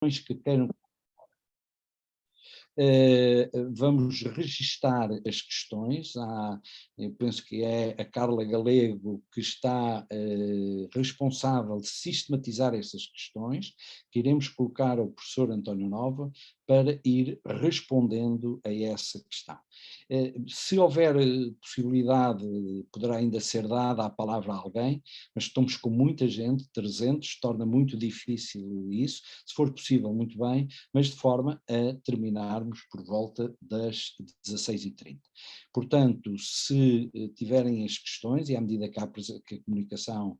que queiram. Vamos registar as questões. Eu penso que é a Carla Galego que está responsável de sistematizar essas questões, que iremos colocar ao professor António Nova para ir respondendo a essa questão. Se houver possibilidade, poderá ainda ser dada a palavra a alguém, mas estamos com muita gente, 300, torna muito difícil isso. Se for possível, muito bem, mas de forma a terminarmos por volta das 16h30. Portanto, se tiverem as questões, e à medida que a comunicação,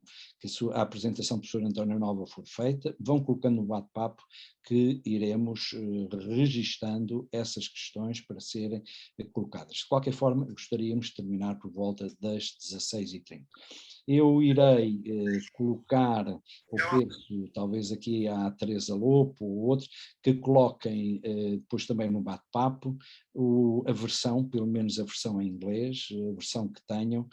a apresentação do professor António Nova for feita, vão colocando no bate-papo que iremos registando essas questões para serem colocadas. De qualquer forma, gostaríamos de terminar por volta das 16h30. Eu irei colocar, ou penso, talvez aqui à Teresa Lopo ou outros, que coloquem depois também no bate-papo a versão, pelo menos a versão em inglês, a versão que tenham.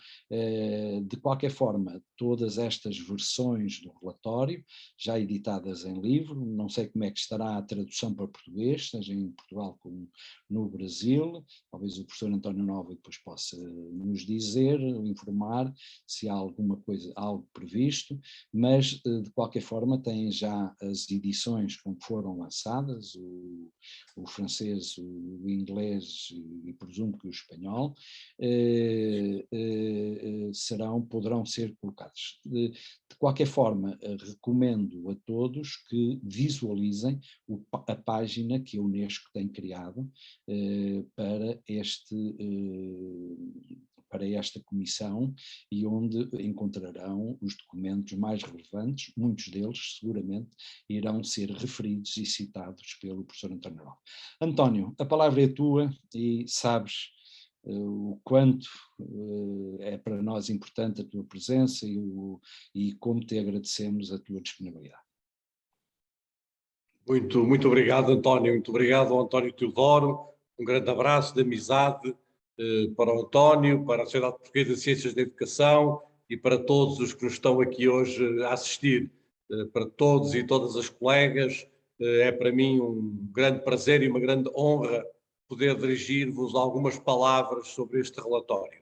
De qualquer forma, todas estas versões do relatório, já editadas em livro, não sei como é que estará a tradução para português, seja em Portugal como no Brasil, talvez o professor António Nova depois possa nos dizer, informar se há alguma coisa, algo previsto, mas de qualquer forma têm já as edições como foram lançadas, o francês, o inglês e presumo que o espanhol, poderão ser colocados. De qualquer forma, recomendo a todos que visualizem a página que a Unesco tem criado para esta comissão e onde encontrarão os documentos mais relevantes, muitos deles seguramente irão ser referidos e citados pelo professor António Nova. António, a palavra é tua e sabes o quanto é para nós importante a tua presença e como te agradecemos a tua disponibilidade. Muito obrigado, António. Muito obrigado ao António Teodoro. Um grande abraço de amizade para o António, para a Sociedade Portuguesa de Ciências da Educação e para todos os que nos estão aqui hoje a assistir. Para todos e todas as colegas, é para mim um grande prazer e uma grande honra poder dirigir-vos algumas palavras sobre este relatório.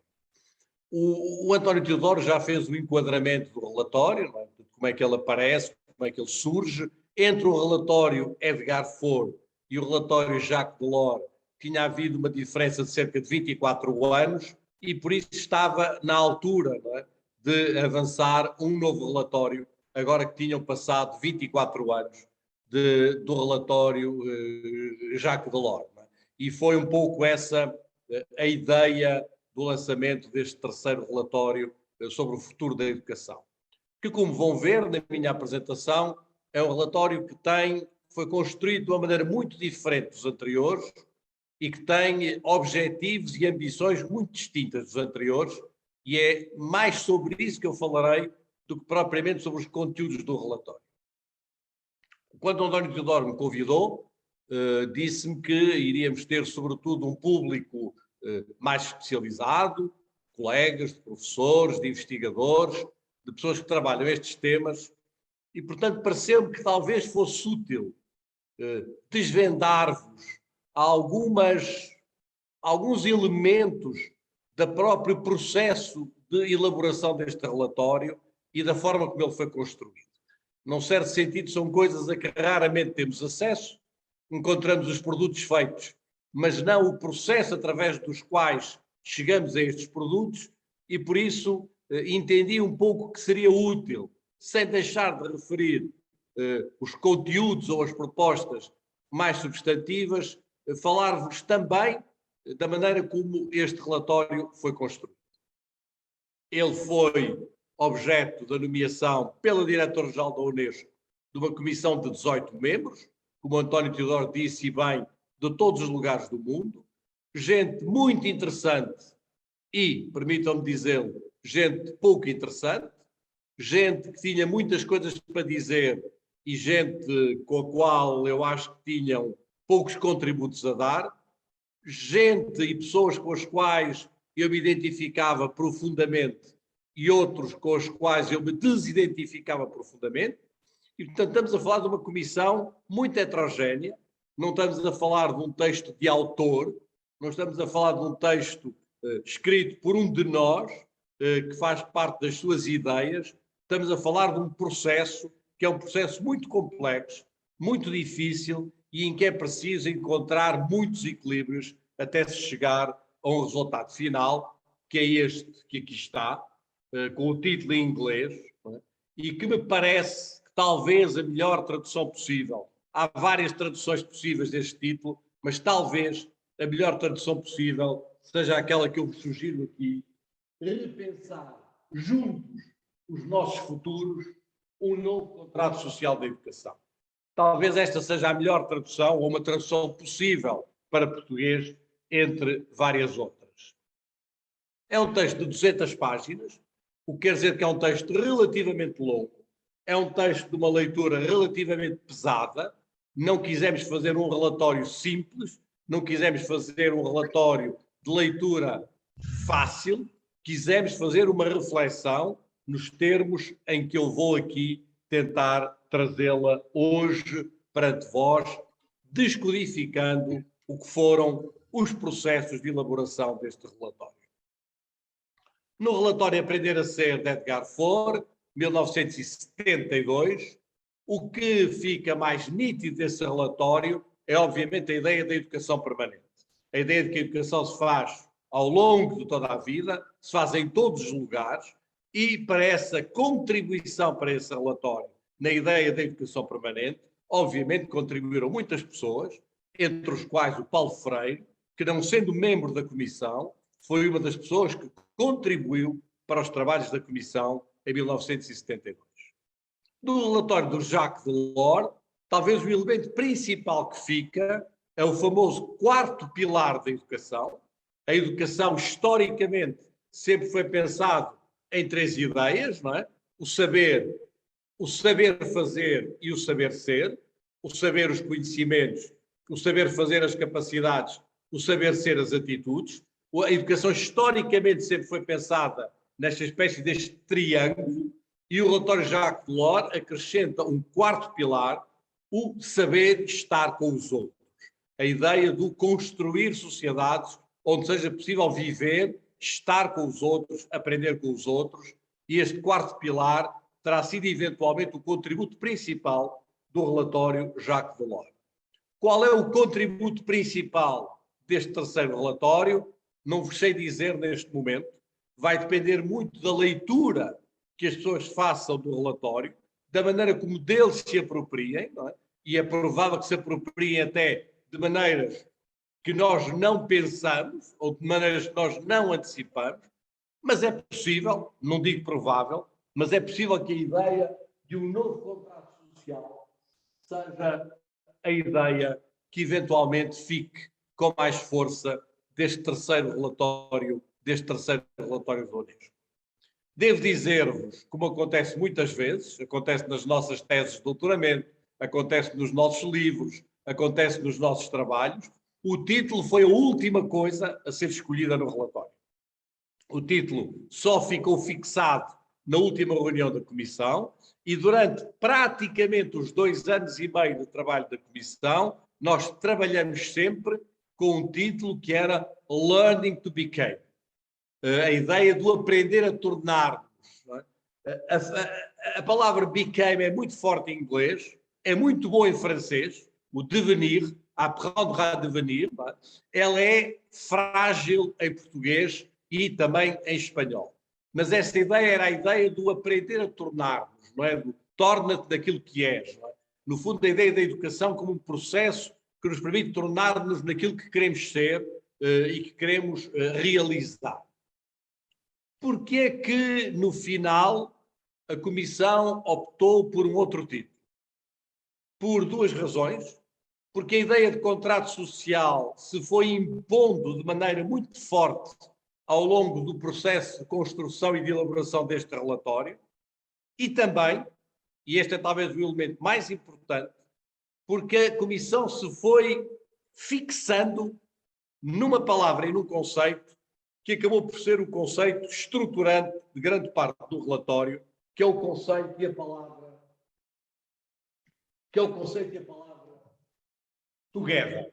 O António Teodoro já fez o enquadramento do relatório, não é? Como é que ele aparece, como é que ele surge. Entre o relatório Edgar Faure e o relatório Jacques Delors tinha havido uma diferença de cerca de 24 anos e por isso estava na altura, não é, de avançar um novo relatório, agora que tinham passado 24 anos do relatório Jacques Delors. Não é? E foi um pouco essa a ideia do lançamento deste terceiro relatório sobre o futuro da educação. Que, como vão ver na minha apresentação, é um relatório que foi construído de uma maneira muito diferente dos anteriores e que tem objetivos e ambições muito distintas dos anteriores, e é mais sobre isso que eu falarei do que propriamente sobre os conteúdos do relatório. Quando o António Teodoro me convidou, disse-me que iríamos ter, sobretudo, um público mais especializado, colegas, de professores, de investigadores, de pessoas que trabalham estes temas, e, portanto, pareceu-me que talvez fosse útil desvendar-vos alguns elementos do próprio processo de elaboração deste relatório e da forma como ele foi construído. Num certo sentido, são coisas a que raramente temos acesso, encontramos os produtos feitos, mas não o processo através dos quais chegamos a estes produtos, e por isso entendi um pouco que seria útil, sem deixar de referir os conteúdos ou as propostas mais substantivas, falar-vos também da maneira como este relatório foi construído. Ele foi objeto da nomeação pela Diretora-Geral da Unesco de uma comissão de 18 membros, como o António Teodoro disse, e bem, de todos os lugares do mundo, gente muito interessante e, permitam-me dizê-lo, gente pouco interessante, gente que tinha muitas coisas para dizer e gente com a qual eu acho que tinham poucos contributos a dar, gente e pessoas com as quais eu me identificava profundamente e outros com os quais eu me desidentificava profundamente, E, portanto, estamos a falar de uma comissão muito heterogénea, não estamos a falar de um texto de autor, não estamos a falar de um texto escrito por um de nós, que faz parte das suas ideias, estamos a falar de um processo que é um processo muito complexo, muito difícil e em que é preciso encontrar muitos equilíbrios até se chegar a um resultado final, que é este que aqui está, com o título em inglês, e que me parece que talvez a melhor tradução possível. Há várias traduções possíveis deste título, mas talvez a melhor tradução possível seja aquela que eu vos sugiro aqui: repensar juntos os nossos futuros, um novo contrato social da educação. Talvez esta seja a melhor tradução, ou uma tradução possível para português, entre várias outras. É um texto de 200 páginas, o que quer dizer que é um texto relativamente longo, é um texto de uma leitura relativamente pesada, não quisemos fazer um relatório simples, não quisemos fazer um relatório de leitura fácil, quisemos fazer uma reflexão nos termos em que eu vou aqui tentar trazê-la hoje perante vós, descodificando o que foram os processos de elaboração deste relatório. No relatório Aprender a Ser, de Edgar Faure, 1972, o que fica mais nítido desse relatório é, obviamente, a ideia da educação permanente. A ideia de que a educação se faz ao longo de toda a vida, se faz em todos os lugares, e para essa contribuição para esse relatório, na ideia da educação permanente, obviamente contribuíram muitas pessoas, entre os quais o Paulo Freire, que, não sendo membro da Comissão, foi uma das pessoas que contribuiu para os trabalhos da Comissão em 1972. No relatório do Jacques Delors, talvez o elemento principal que fica é o famoso quarto pilar da educação. A educação, historicamente, sempre foi pensado em três ideias, não é? O saber fazer e o saber ser, o saber, os conhecimentos, o saber fazer, as capacidades, o saber ser, as atitudes. A educação historicamente sempre foi pensada nesta espécie deste triângulo, e o relatório Jacques Delors acrescenta um quarto pilar, o saber estar com os outros. A ideia do construir sociedades onde seja possível viver, estar com os outros, aprender com os outros, e este quarto pilar terá sido eventualmente o contributo principal do relatório Jacques Delors. Qual é o contributo principal deste terceiro relatório? Não vos sei dizer neste momento, vai depender muito da leitura que as pessoas façam do relatório, da maneira como deles se apropriem, não é? E é provável que se apropriem até de maneiras que nós não pensamos, ou de maneiras que nós não antecipamos, mas é possível, não digo provável, mas é possível que a ideia de um novo contrato social seja a ideia que eventualmente fique com mais força deste terceiro relatório da Unesco. Devo dizer-vos, como acontece muitas vezes, acontece nas nossas teses de doutoramento, acontece nos nossos livros, acontece nos nossos trabalhos, o título foi a última coisa a ser escolhida no relatório. O título só ficou fixado na última reunião da Comissão, e durante praticamente os 2 anos e meio de trabalho da Comissão, nós trabalhamos sempre com um título que era Learning to Become. A ideia do aprender a tornar-nos. A palavra became é muito forte em inglês, é muito boa em francês, o devenir, apprendre à devenir, ela é frágil em português e também em espanhol. Mas essa ideia era a ideia do aprender a tornar-nos, não é? Do torna-te daquilo que és. Não é? No fundo, a ideia da educação como um processo que nos permite tornar-nos naquilo que queremos ser e que queremos realizar. Porque é que, no final, a Comissão optou por um outro título? Por 2 razões. Porque a ideia de contrato social se foi impondo de maneira muito forte ao longo do processo de construção e de elaboração deste relatório, e também, e este é talvez o elemento mais importante, porque a Comissão se foi fixando numa palavra e num conceito que acabou por ser o conceito estruturante de grande parte do relatório, que é o conceito e a palavra que é o conceito e a palavra together.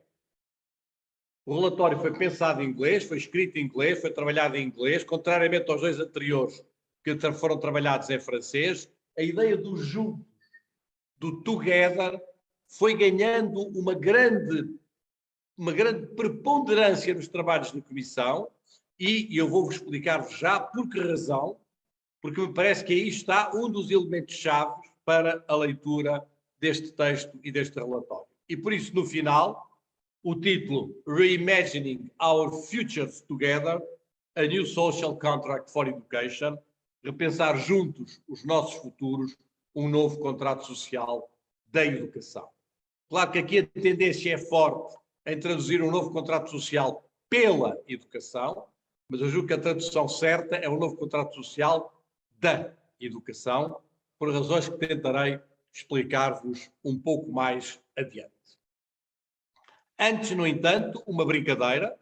O relatório foi pensado em inglês, foi escrito em inglês, foi trabalhado em inglês, contrariamente aos dois anteriores que foram trabalhados em francês. A ideia do juntos, do together, foi ganhando uma grande preponderância nos trabalhos da Comissão e eu vou-vos explicar já por que razão, porque me parece que aí está um dos elementos-chave para a leitura deste texto e deste relatório. E por isso, no final, o título Reimagining Our Futures Together, a New Social Contract for Education, repensar juntos os nossos futuros, um novo contrato social da educação. Claro que aqui a tendência é forte em traduzir um novo contrato social pela educação, mas eu julgo que a tradução certa é um novo contrato social da educação, por razões que tentarei explicar-vos um pouco mais adiante. Antes, no entanto, uma brincadeira,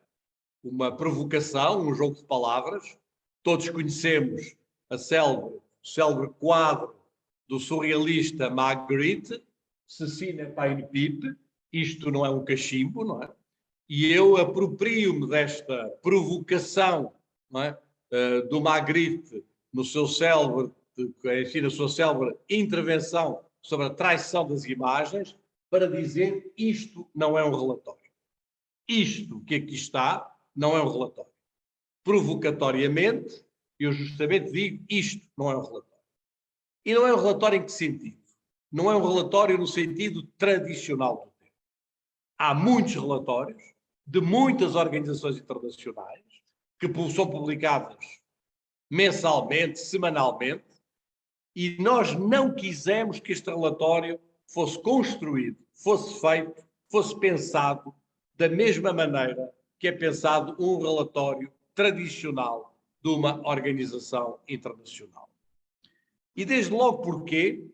uma provocação, um jogo de palavras. Todos conhecemos o célebre quadro do surrealista Magritte, Ceci n'est pas une pipe, isto não é um cachimbo, não é? E eu aproprio-me desta provocação, não é? Do Magritte no seu célebre, enfim, na sua célebre intervenção sobre a traição das imagens, para dizer isto não é um relatório. Isto que aqui está não é um relatório. Provocatoriamente, eu justamente digo isto não é um relatório. E não é um relatório em que sentido? Não é um relatório no sentido tradicional do termo. Há muitos relatórios de muitas organizações internacionais que são publicadas mensalmente, semanalmente, e nós não quisemos que este relatório fosse construído, fosse feito, fosse pensado da mesma maneira que é pensado um relatório tradicional de uma organização internacional. E desde logo porquê?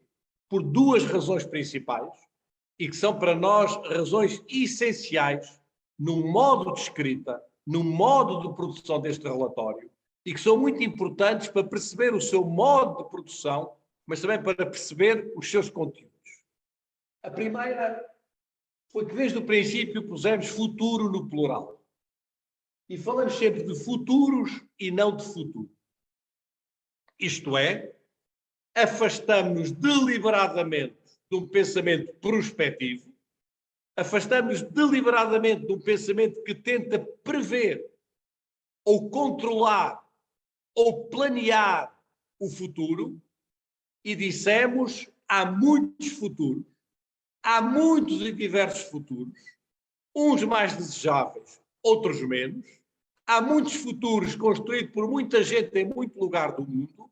Por duas razões principais, e que são para nós razões essenciais no modo de escrita, no modo de produção deste relatório, e que são muito importantes para perceber o seu modo de produção, mas também para perceber os seus conteúdos. A primeira foi que desde o princípio pusemos futuro no plural. E falamos sempre de futuros e não de futuro. Isto é, afastamos-nos deliberadamente de um pensamento prospectivo, afastamos-nos deliberadamente de um pensamento que tenta prever ou controlar ou planear o futuro e dissemos há muitos futuros, há muitos e diversos futuros, uns mais desejáveis, outros menos, há muitos futuros construídos por muita gente em muito lugar do mundo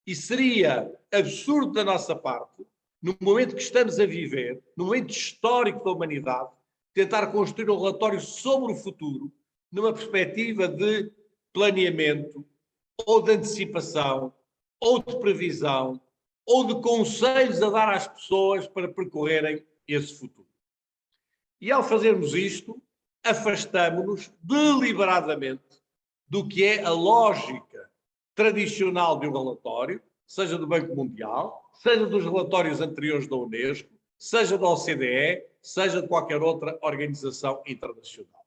e seria absurdo da nossa parte, no momento que estamos a viver, no momento histórico da humanidade, tentar construir um relatório sobre o futuro numa perspectiva de planeamento, ou de antecipação, ou de previsão, ou de conselhos a dar às pessoas para percorrerem esse futuro. E ao fazermos isto, afastamo-nos deliberadamente do que é a lógica tradicional de um relatório, seja do Banco Mundial, seja dos relatórios anteriores da Unesco, seja da OCDE, seja de qualquer outra organização internacional.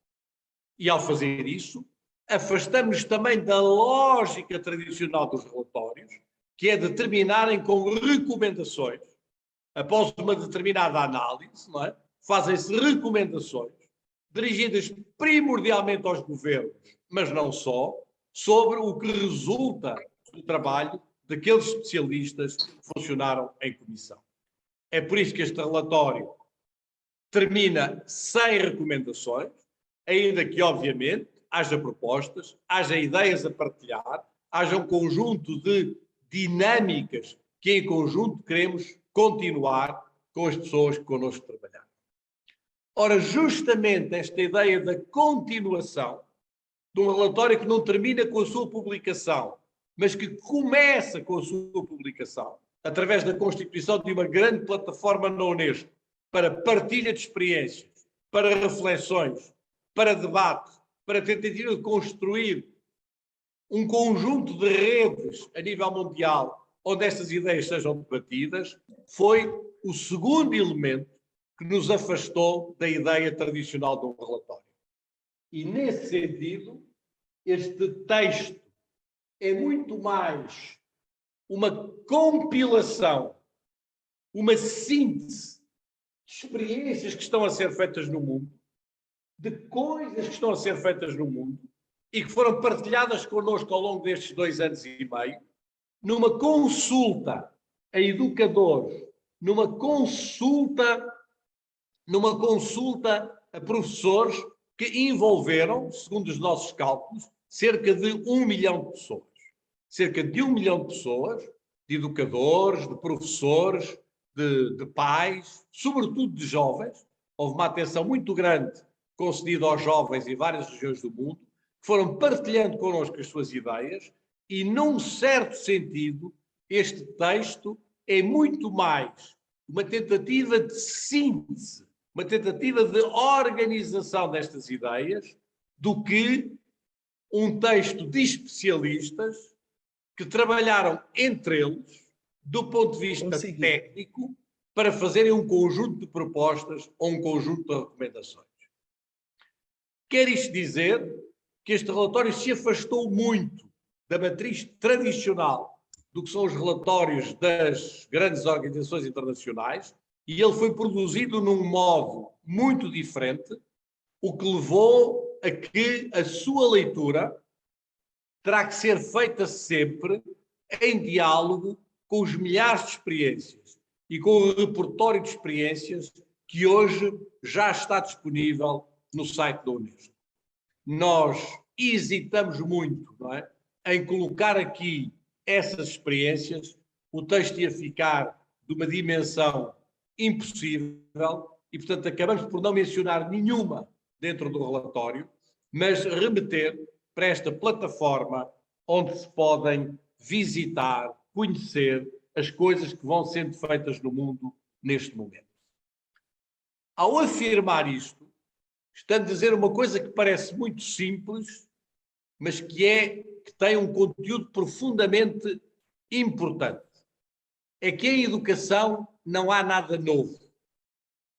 E ao fazer isso, afastamos-nos também da lógica tradicional dos relatórios, que é determinarem com recomendações, após uma determinada análise, não é? Fazem-se recomendações dirigidas primordialmente aos governos, mas não só, sobre o que resulta do trabalho daqueles especialistas que funcionaram em comissão. É por isso que este relatório termina sem recomendações, ainda que, obviamente, haja propostas, haja ideias a partilhar, haja um conjunto de dinâmicas que, em conjunto, queremos continuar com as pessoas que connosco trabalham. Ora, justamente esta ideia da continuação de um relatório que não termina com a sua publicação, mas que começa com a sua publicação, através da constituição de uma grande plataforma na Unesco, para partilha de experiências, para reflexões, para debate, para tentativa de construir um conjunto de redes a nível mundial onde estas ideias sejam debatidas, foi o segundo elemento que nos afastou da ideia tradicional de um relatório. E, nesse sentido, este texto é muito mais uma compilação, uma síntese de experiências que estão a ser feitas no mundo, de coisas que estão a ser feitas no mundo e que foram partilhadas connosco ao longo destes 2 anos e meio, numa consulta a educadores, numa consulta a professores que envolveram, segundo os nossos cálculos, cerca de 1 milhão de pessoas. Cerca de 1 milhão de pessoas, de educadores, de professores, de pais, sobretudo de jovens. Houve uma atenção muito grande concedida aos jovens em várias regiões do mundo, que foram partilhando connosco as suas ideias e, num certo sentido, este texto é muito mais uma tentativa de síntese, uma tentativa de organização destas ideias, do que um texto de especialistas que trabalharam entre eles, do ponto de vista técnico, para fazerem um conjunto de propostas ou um conjunto de recomendações. Quer isto dizer que este relatório se afastou muito da matriz tradicional do que são os relatórios das grandes organizações internacionais, e ele foi produzido num modo muito diferente, o que levou a que a sua leitura terá que ser feita sempre em diálogo com os milhares de experiências e com o repertório de experiências que hoje já está disponível no site da Unesco. Nós hesitamos muito, não é, em colocar aqui essas experiências. O texto ia ficar de uma dimensão impossível e, portanto, acabamos por não mencionar nenhuma dentro do relatório, mas remeter para esta plataforma onde se podem visitar, conhecer as coisas que vão sendo feitas no mundo neste momento. Ao afirmar isto, estamos a dizer uma coisa que parece muito simples, mas que tem um conteúdo profundamente importante. É que em educação não há nada novo.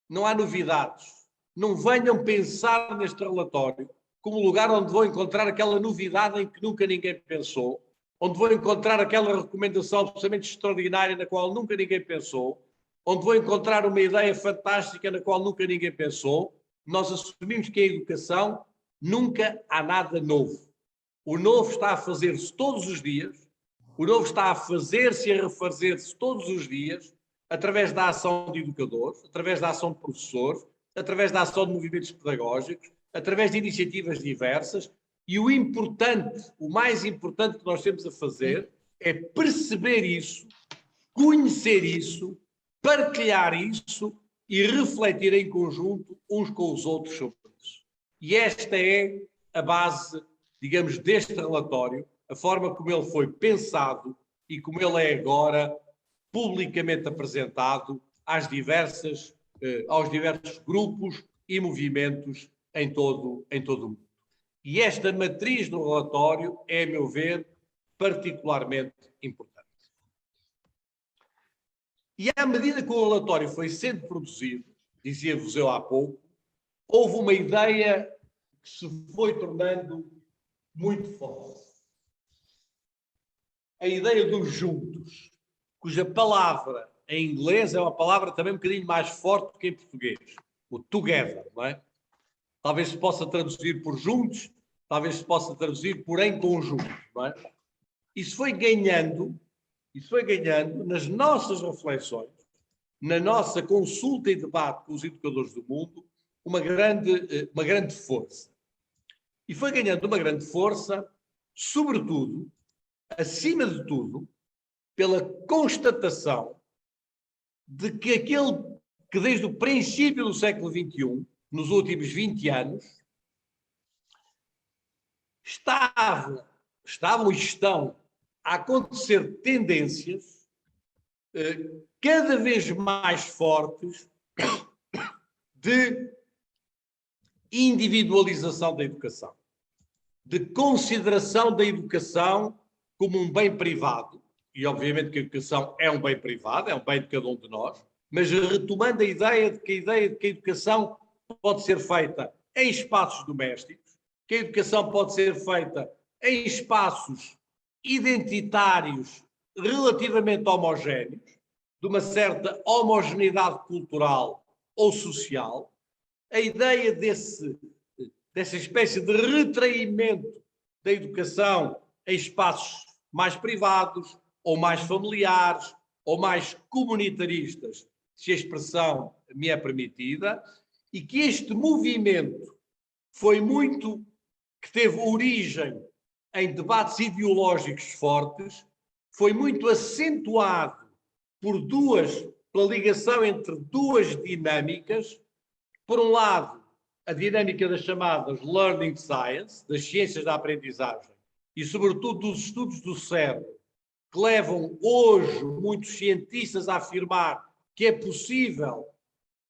Não há novidades. Não venham pensar neste relatório como lugar onde vão encontrar aquela novidade em que nunca ninguém pensou, onde vão encontrar aquela recomendação absolutamente extraordinária na qual nunca ninguém pensou, onde vão encontrar uma ideia fantástica na qual nunca ninguém pensou. Nós assumimos que em educação nunca há nada novo. O novo está a fazer-se todos os dias, o novo está a fazer-se e a refazer-se todos os dias, através da ação de educadores, através da ação de professores, através da ação de movimentos pedagógicos, através de iniciativas diversas, e o importante, o mais importante que nós temos a fazer é perceber isso, conhecer isso, partilhar isso e refletir em conjunto uns com os outros sobre isso. E esta é a base, digamos, deste relatório, a forma como ele foi pensado e como ele é agora publicamente apresentado aos diversos grupos e movimentos em todo o mundo. E esta matriz do relatório é, a meu ver, particularmente importante. E à medida que o relatório foi sendo produzido, dizia-vos eu há pouco, houve uma ideia que se foi tornando muito forte. A ideia dos juntos, cuja palavra em inglês é uma palavra também um bocadinho mais forte do que em português. O together, não é? Talvez se possa traduzir por juntos, talvez se possa traduzir por em conjunto, não é? Isso foi ganhando nas nossas reflexões, na nossa consulta e debate com os educadores do mundo, uma grande força. E foi ganhando uma grande força, sobretudo, acima de tudo, pela constatação de que aquele que desde o princípio do século XXI, nos últimos 20 anos, estavam e estão a acontecer tendências cada vez mais fortes de individualização da educação, de consideração da educação como um bem privado, e obviamente que a educação é um bem privado, é um bem de cada um de nós, mas retomando a ideia de que a educação pode ser feita em espaços domésticos, que a educação pode ser feita em espaços identitários relativamente homogéneos, de uma certa homogeneidade cultural ou social, a ideia dessa espécie de retraimento da educação em espaços mais privados, ou mais familiares, ou mais comunitaristas, se a expressão me é permitida, e que este movimento que teve origem em debates ideológicos fortes, foi muito acentuado pela ligação entre duas dinâmicas. Por um lado, a dinâmica das chamadas learning science, das ciências da aprendizagem, e sobretudo dos estudos do cérebro, que levam hoje muitos cientistas a afirmar que é possível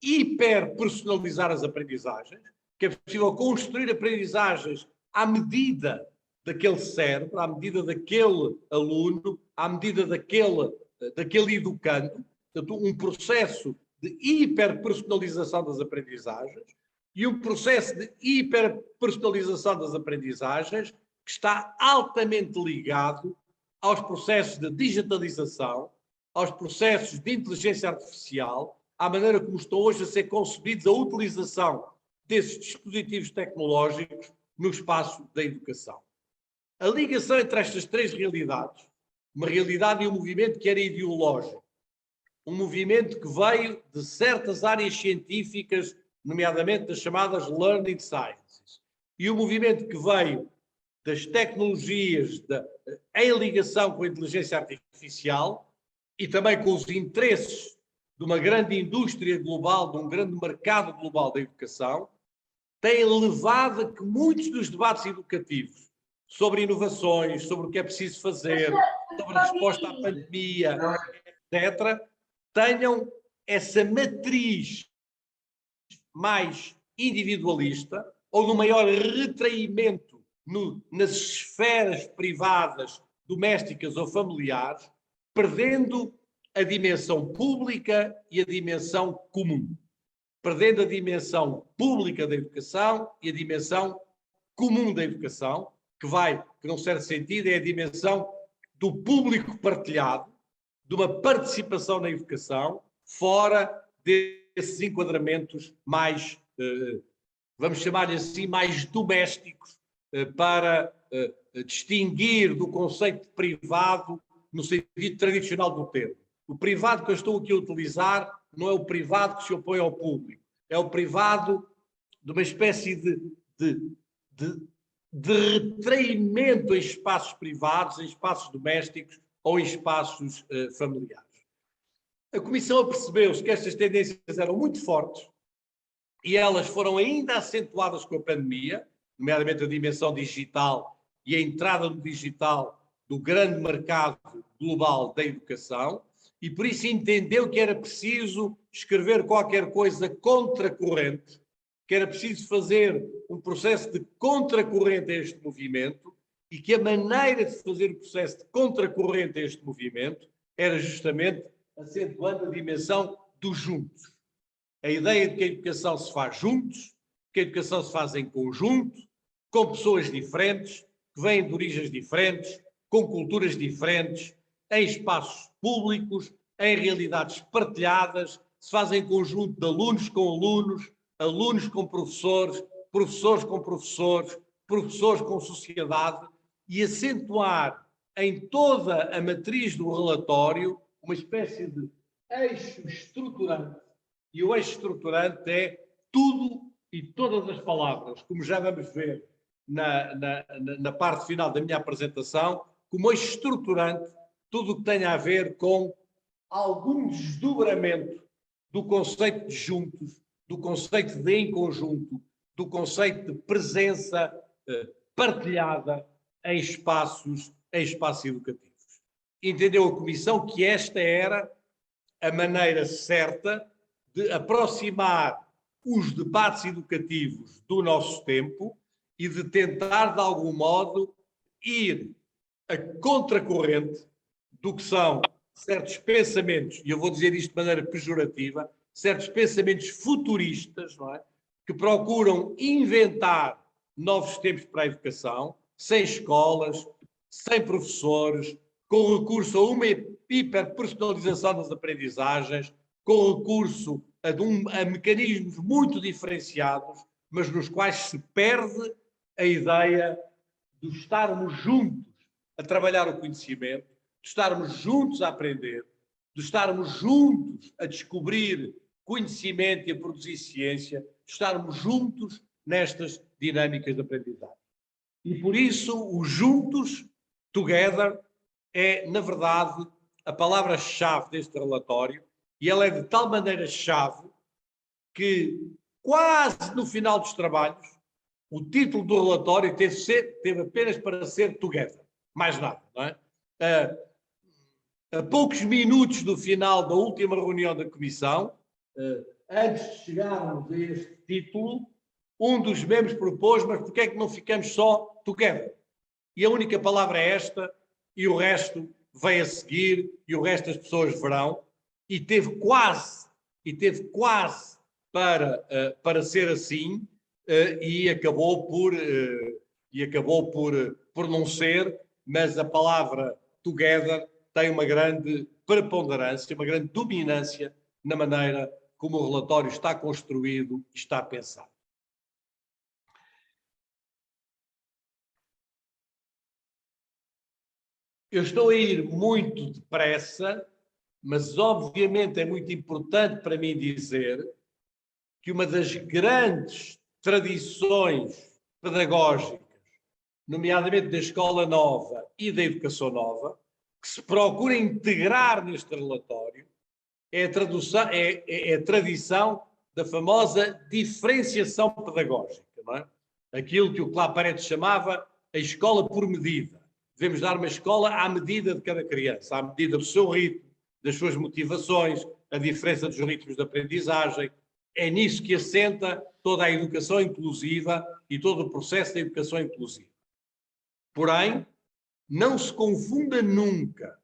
hiperpersonalizar as aprendizagens, que é possível construir aprendizagens à medida daquele cérebro, à medida daquele aluno, à medida daquele educando. Portanto, um processo de hiperpersonalização das aprendizagens e um processo de hiperpersonalização das aprendizagens que está altamente ligado aos processos de digitalização, aos processos de inteligência artificial, à maneira como estão hoje a ser concebidos a utilização desses dispositivos tecnológicos no espaço da educação. A ligação entre estas três realidades, uma realidade e um movimento que era ideológico, um movimento que veio de certas áreas científicas, nomeadamente das chamadas learning sciences, e um movimento que veio das tecnologias em ligação com a inteligência artificial e também com os interesses de uma grande indústria global, de um grande mercado global da educação, tem levado a que muitos dos debates educativos sobre inovações, sobre o que é preciso fazer, sobre a resposta à pandemia, etc., tenham essa matriz mais individualista ou no maior retraimento nas esferas privadas, domésticas ou familiares, perdendo a dimensão pública e a dimensão comum. Perdendo a dimensão pública da educação e a dimensão comum da educação, que num certo sentido é a dimensão do público partilhado, de uma participação na educação, fora desses enquadramentos mais, vamos chamar-lhe assim, mais domésticos, para distinguir do conceito de privado no sentido tradicional do termo. O privado que eu estou aqui a utilizar não é o privado que se opõe ao público, é o privado de uma espécie de retraimento em espaços privados, em espaços domésticos ou em espaços familiares. A Comissão apercebeu-se que estas tendências eram muito fortes e elas foram ainda acentuadas com a pandemia, nomeadamente a dimensão digital e a entrada no digital do grande mercado global da educação, e por isso entendeu que era preciso escrever qualquer coisa contracorrente, que era preciso fazer um processo de contracorrente a este movimento e que a maneira de fazer o processo de contracorrente a este movimento era justamente acentuando a dimensão dos juntos. A ideia de que a educação se faz juntos, que a educação se faz em conjunto, com pessoas diferentes, que vêm de origens diferentes, com culturas diferentes, em espaços públicos, em realidades partilhadas, se faz em conjunto de alunos com alunos, alunos com professores, professores com professores, professores com sociedade, e acentuar em toda a matriz do relatório uma espécie de eixo estruturante. E o eixo estruturante é tudo e todas as palavras, como já vamos ver na parte final da minha apresentação, como eixo estruturante, tudo o que tenha a ver com algum desdobramento do conceito de juntos, do conceito de em conjunto, do conceito de presença partilhada em espaços educativos. Entendeu a Comissão que esta era a maneira certa de aproximar os debates educativos do nosso tempo e de tentar, de algum modo, ir a contracorrente do que são certos pensamentos, e eu vou dizer isto de maneira pejorativa, certos pensamentos futuristas, não é? Que procuram inventar novos tempos para a educação, sem escolas, sem professores, com recurso a uma hiperpersonalização das aprendizagens, com recurso a mecanismos muito diferenciados, mas nos quais se perde a ideia de estarmos juntos a trabalhar o conhecimento, de estarmos juntos a aprender, de estarmos juntos a descobrir conhecimento e a produzir ciência, de estarmos juntos nestas dinâmicas de aprendizagem. E por isso, o juntos, together, é, na verdade, a palavra-chave deste relatório, e ela é de tal maneira chave que, quase no final dos trabalhos, o título do relatório teve apenas para ser together, mais nada, não é? A poucos minutos do final da última reunião da Comissão, antes de chegarmos a este título, um dos membros propôs, mas porquê é que não ficamos só together? E a única palavra é esta, e o resto vem a seguir, e o resto as pessoas verão, e teve quase para ser assim, e acabou por não ser, mas a palavra together tem uma grande preponderância, uma grande dominância na maneira como o relatório está construído e está pensado. Eu estou a ir muito depressa, mas obviamente é muito importante para mim dizer que uma das grandes tradições pedagógicas, nomeadamente da escola nova e da educação nova, que se procura integrar neste relatório, é a tradição da famosa diferenciação pedagógica, não é? Aquilo que o Claparete chamava a escola por medida. Devemos dar uma escola à medida de cada criança, à medida do seu ritmo, das suas motivações, a diferença dos ritmos de aprendizagem. É nisso que assenta toda a educação inclusiva e todo o processo da educação inclusiva. Porém, não se confunda nunca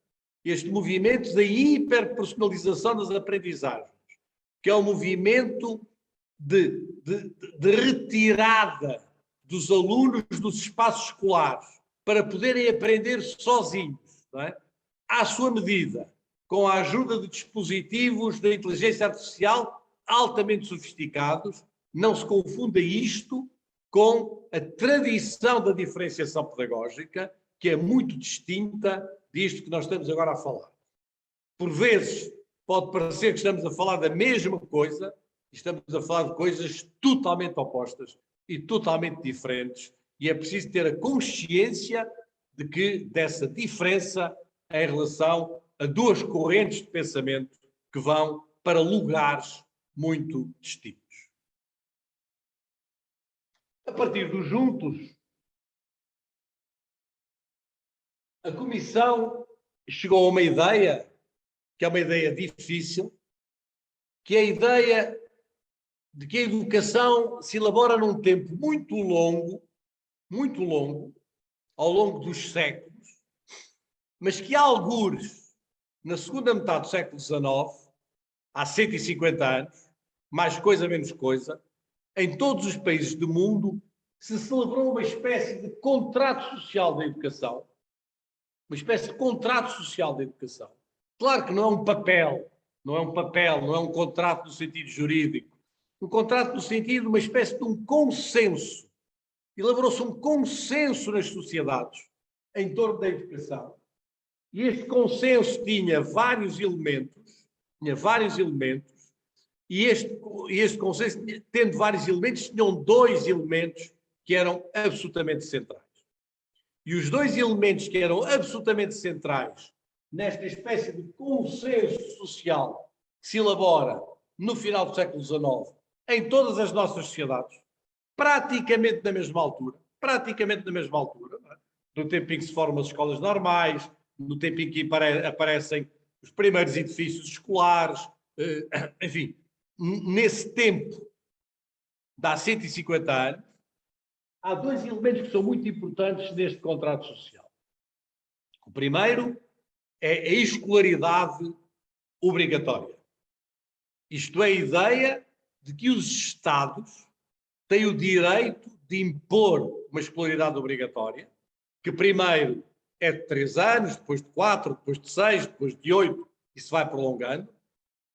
este movimento da hiperpersonalização das aprendizagens, que é um movimento de retirada dos alunos dos espaços escolares para poderem aprender sozinhos, não é? À sua medida, com a ajuda de dispositivos da inteligência artificial altamente sofisticados. Não se confunda isto com a tradição da diferenciação pedagógica, que é muito distinta disto que nós estamos agora a falar. Por vezes, pode parecer que estamos a falar da mesma coisa, e estamos a falar de coisas totalmente opostas e totalmente diferentes, e é preciso ter a consciência dessa diferença em relação a duas correntes de pensamento que vão para lugares muito distintos. A partir dos juntos, a Comissão chegou a uma ideia, que é uma ideia difícil, que é a ideia de que a educação se elabora num tempo muito longo, ao longo dos séculos, mas que algures, na segunda metade do século XIX, há 150 anos, mais coisa menos coisa, em todos os países do mundo se celebrou uma espécie de contrato social da educação, uma espécie de contrato social da educação. Claro que não é um papel, não é um contrato no sentido jurídico, um contrato no sentido de uma espécie de um consenso. Elaborou-se um consenso nas sociedades em torno da educação, e este consenso tinha vários elementos, e este consenso, tendo vários elementos, tinham dois elementos que eram absolutamente centrais. E os dois elementos que eram absolutamente centrais nesta espécie de consenso social que se elabora no final do século XIX em todas as nossas sociedades, praticamente na mesma altura, não é? No tempo em que se formam as escolas normais, no tempo em que aparecem os primeiros edifícios escolares, enfim, nesse tempo, de há 150 anos, há dois elementos que são muito importantes neste contrato social. O primeiro é a escolaridade obrigatória. Isto é a ideia de que os Estados têm o direito de impor uma escolaridade obrigatória, que primeiro é de 3 anos, depois de 4, depois de 6, depois de 8, e se vai prolongando,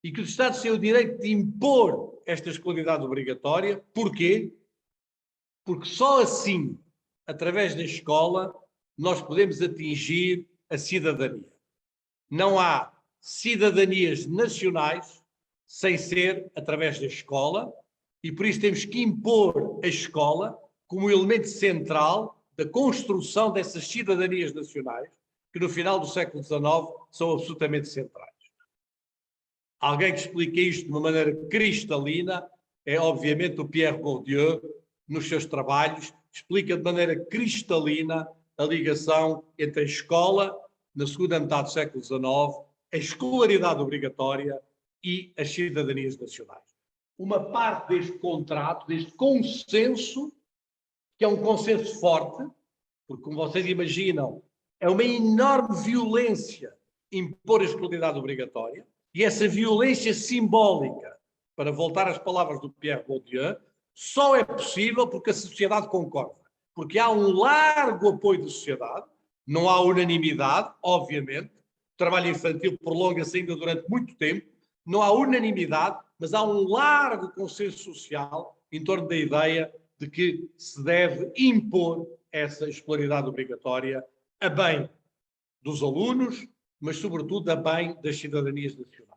e que os Estados têm o direito de impor esta escolaridade obrigatória. Porquê? Porque só assim, através da escola, nós podemos atingir a cidadania. Não há cidadanias nacionais sem ser através da escola, e por isso temos que impor a escola como elemento central da construção dessas cidadanias nacionais, que no final do século XIX são absolutamente centrais. Alguém que explica isto de uma maneira cristalina é, obviamente, o Pierre Bourdieu, nos seus trabalhos, explica de maneira cristalina a ligação entre a escola, na segunda metade do século XIX, a escolaridade obrigatória e as cidadanias nacionais. Uma parte deste contrato, deste consenso, que é um consenso forte, porque, como vocês imaginam, é uma enorme violência impor a escolaridade obrigatória, e essa violência simbólica, para voltar às palavras do Pierre Bourdieu, só é possível porque a sociedade concorda, porque há um largo apoio da sociedade, não há unanimidade, obviamente, o trabalho infantil prolonga-se ainda durante muito tempo, não há unanimidade, mas há um largo consenso social em torno da ideia de que se deve impor essa escolaridade obrigatória a bem dos alunos, mas sobretudo a bem das cidadanias nacionais.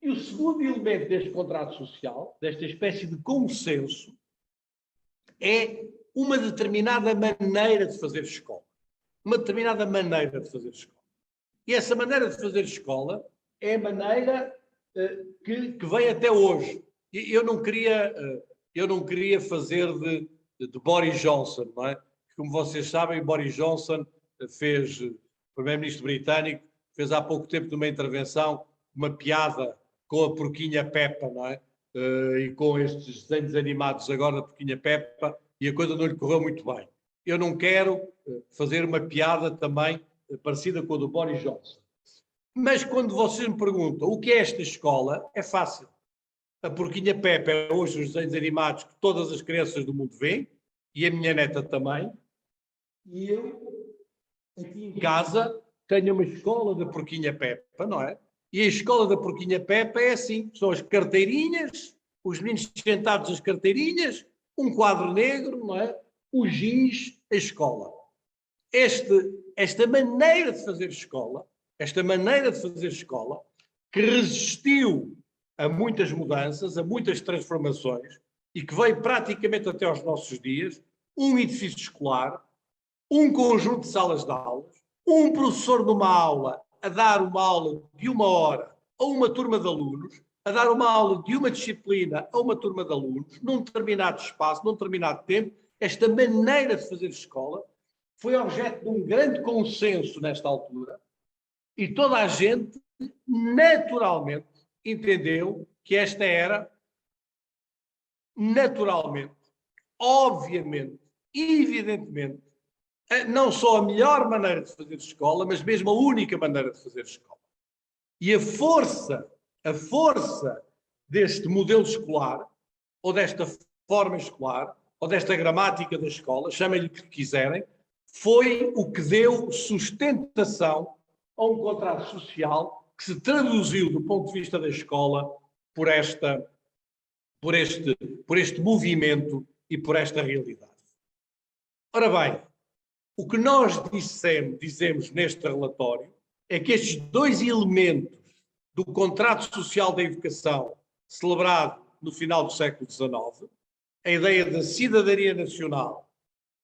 E o segundo elemento deste contrato social, desta espécie de consenso, é uma determinada maneira de fazer escola. Uma determinada maneira de fazer escola. E essa maneira de fazer escola é a maneira que vem até hoje. Eu não queria fazer de Boris Johnson, não é? Como vocês sabem, Boris Johnson fez, primeiro-ministro britânico, fez há pouco tempo numa intervenção uma piada com a porquinha Peppa, não é? E com estes desenhos animados agora da porquinha Peppa, e a coisa não lhe correu muito bem. Eu não quero fazer uma piada também parecida com a do Boris Johnson. Mas quando vocês me perguntam o que é esta escola, é fácil. A porquinha Peppa é hoje os desenhos animados que todas as crianças do mundo veem, e a minha neta também. E eu, aqui em casa, tenho uma escola da porquinha Peppa, não é? E a escola da porquinha Peppa é assim, são as carteirinhas, os meninos sentados nas carteirinhas, um quadro negro, não é? O giz, a escola. Esta maneira de fazer escola, que resistiu a muitas mudanças, a muitas transformações, e que veio praticamente até aos nossos dias, um edifício escolar, um conjunto de salas de aulas, um professor numa aula a dar uma aula de 1 hora a uma turma de alunos, a dar uma aula de uma disciplina a uma turma de alunos, num determinado espaço, num determinado tempo. Esta maneira de fazer escola foi objeto de um grande consenso nesta altura, e toda a gente naturalmente entendeu que esta era, naturalmente, obviamente, evidentemente, não só a melhor maneira de fazer escola, mas mesmo a única maneira de fazer escola. E a força deste modelo escolar, ou desta forma escolar, ou desta gramática da escola, chamem-lhe o que quiserem, foi o que deu sustentação a um contrato social que se traduziu, do ponto de vista da escola, por este movimento e por esta realidade. Ora bem, o que nós dizemos neste relatório é que estes dois elementos do contrato social da educação, celebrado no final do século XIX, a ideia da cidadania nacional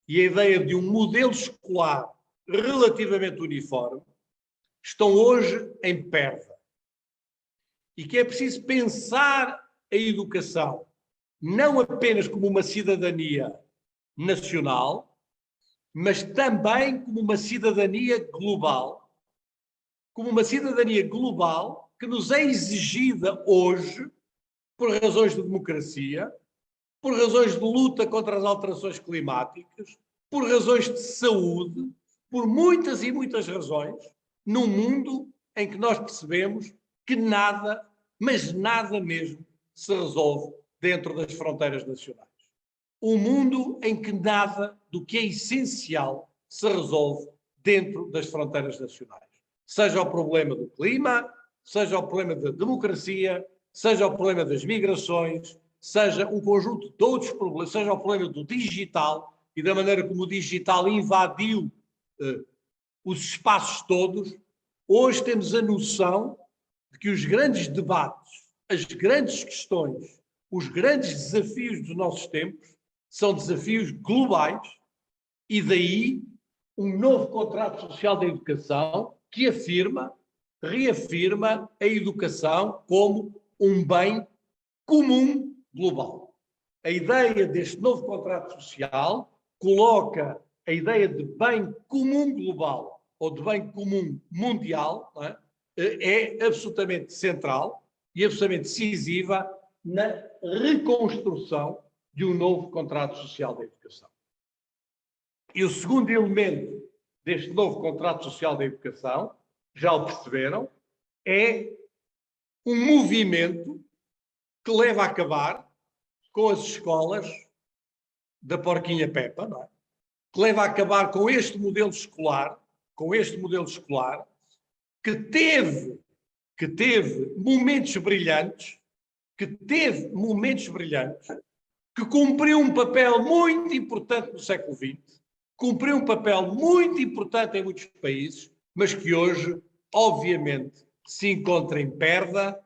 e a ideia de um modelo escolar relativamente uniforme, estão hoje em perda. E que é preciso pensar a educação não apenas como uma cidadania nacional, mas também como uma cidadania global. Como uma cidadania global que nos é exigida hoje por razões de democracia, por razões de luta contra as alterações climáticas, por razões de saúde, por muitas e muitas razões, num mundo em que nós percebemos que nada, mas nada mesmo, se resolve dentro das fronteiras nacionais. Um mundo em que nada do que é essencial se resolve dentro das fronteiras nacionais. Seja o problema do clima, seja o problema da democracia, seja o problema das migrações, seja um conjunto de outros problemas, seja o problema do digital e da maneira como o digital invadiu os espaços todos. Hoje temos a noção de que os grandes debates, as grandes questões, os grandes desafios dos nossos tempos são desafios globais, e daí um novo contrato social da educação que reafirma a educação como um bem comum global. A ideia deste novo contrato social coloca a ideia de bem comum global ou de bem comum mundial, é absolutamente central e absolutamente decisiva na reconstrução de um novo contrato social da educação. E o segundo elemento deste novo contrato social da educação, já o perceberam, é um movimento que leva a acabar com as escolas da porquinha Peppa, não é? Que leva a acabar com este modelo escolar, que teve momentos brilhantes, que cumpriu um papel muito importante no século XX, cumpriu um papel muito importante em muitos países, mas que hoje, obviamente, se encontra em perda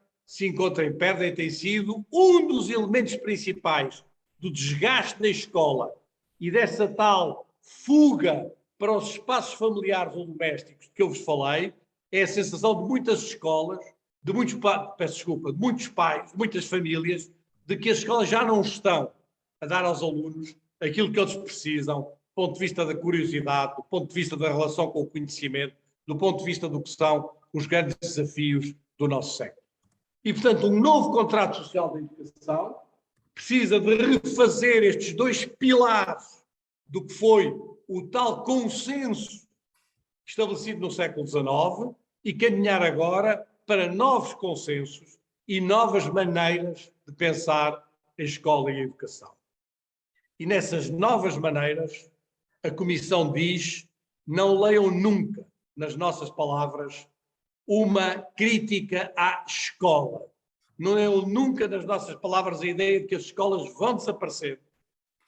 e tem sido um dos elementos principais do desgaste na escola e dessa tal fuga para os espaços familiares ou domésticos de que eu vos falei, é a sensação de muitas escolas, de muitos pais, de muitas famílias, de que as escolas já não estão a dar aos alunos aquilo que eles precisam, do ponto de vista da curiosidade, do ponto de vista da relação com o conhecimento, do ponto de vista do que são os grandes desafios do nosso século. E, portanto, um novo contrato social da educação precisa de refazer estes dois pilares do que foi o tal consenso estabelecido no século XIX e caminhar agora para novos consensos e novas maneiras de pensar a escola e a educação. E nessas novas maneiras, a Comissão diz: não leiam nunca, nas nossas palavras, uma crítica à escola. Não leiam nunca, nas nossas palavras, a ideia de que as escolas vão desaparecer.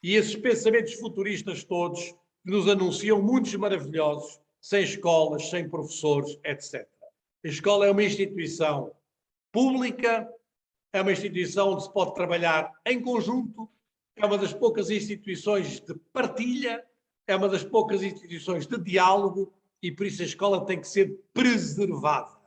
E esses pensamentos futuristas todos que nos anunciam mundos maravilhosos, sem escolas, sem professores, etc. A escola é uma instituição pública, é uma instituição onde se pode trabalhar em conjunto, é uma das poucas instituições de partilha, é uma das poucas instituições de diálogo e por isso a escola tem que ser preservada.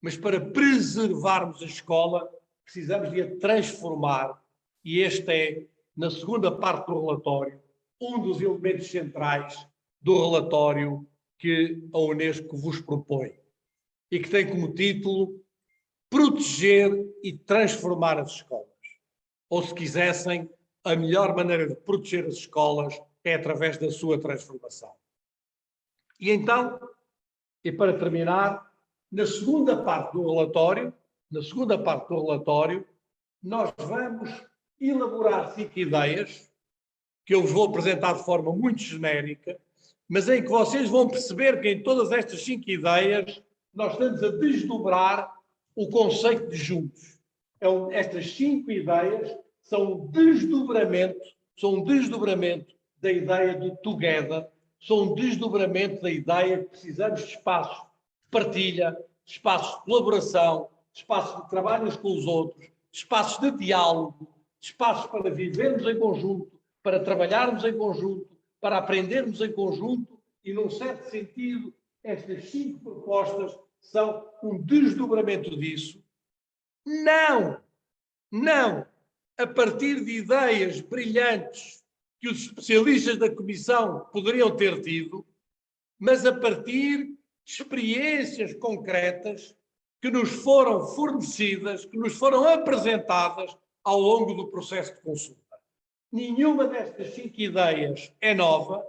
Mas para preservarmos a escola precisamos de a transformar e este é, na segunda parte do relatório, um dos elementos centrais do relatório que a Unesco vos propõe e que tem como título Proteger e transformar as escolas. Ou, se quisessem, a melhor maneira de proteger as escolas é através da sua transformação. E então, e para terminar, na segunda parte do relatório, nós vamos elaborar 5 ideias que eu vos vou apresentar de forma muito genérica, mas em que vocês vão perceber que em todas estas 5 ideias nós estamos a desdobrar o conceito de juntos. Estas 5 ideias são um desdobramento da ideia do together, são um desdobramento da ideia que precisamos de espaços de partilha, de espaços de colaboração, de espaços de trabalho uns com os outros, de espaços de diálogo, de espaços para vivermos em conjunto, para trabalharmos em conjunto, para aprendermos em conjunto e, num certo sentido, estas 5 propostas são um desdobramento disso. Não a partir de ideias brilhantes que os especialistas da Comissão poderiam ter tido, mas a partir de experiências concretas que nos foram fornecidas, que nos foram apresentadas ao longo do processo de consulta. Nenhuma destas 5 ideias é nova,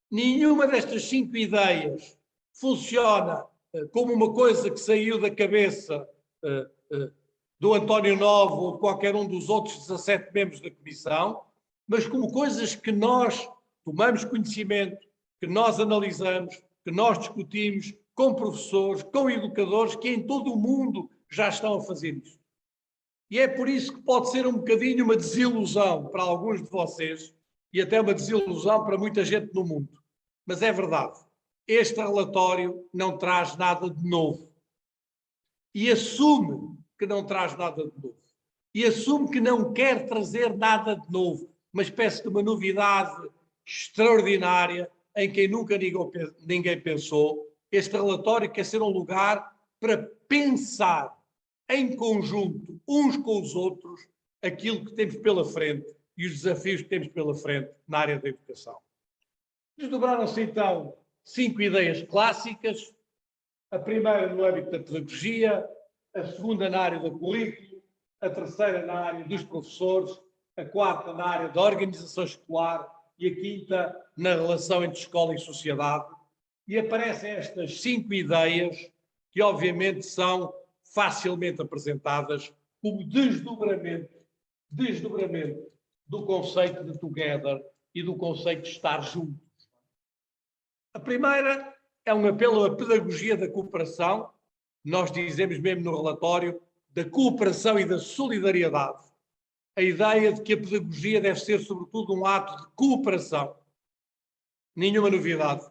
nenhuma destas 5 ideias funciona como uma coisa que saiu da cabeça do António Novo ou de qualquer um dos outros 17 membros da Comissão, mas como coisas que nós tomamos conhecimento, que nós analisamos, que nós discutimos com professores, com educadores que em todo o mundo já estão a fazer isso. E é por isso que pode ser um bocadinho uma desilusão para alguns de vocês e até uma desilusão para muita gente no mundo. Mas é verdade, este relatório não traz nada de novo. E assume que não traz nada de novo. E assume que não quer trazer nada de novo. Uma espécie de uma novidade extraordinária em que nunca ninguém pensou. Este relatório quer ser um lugar para pensar em conjunto, uns com os outros, aquilo que temos pela frente e os desafios que temos pela frente na área da educação. Desdobraram-se então 5 ideias clássicas, a primeira no âmbito da pedagogia, a segunda na área do currículo, a terceira na área dos professores, a quarta na área da organização escolar e a quinta na relação entre escola e sociedade. E aparecem estas 5 ideias que obviamente são facilmente apresentadas como desdobramento do conceito de together e do conceito de estar juntos. A primeira é um apelo à pedagogia da cooperação, nós dizemos mesmo no relatório, da cooperação e da solidariedade. A ideia de que a pedagogia deve ser sobretudo um ato de cooperação. Nenhuma novidade.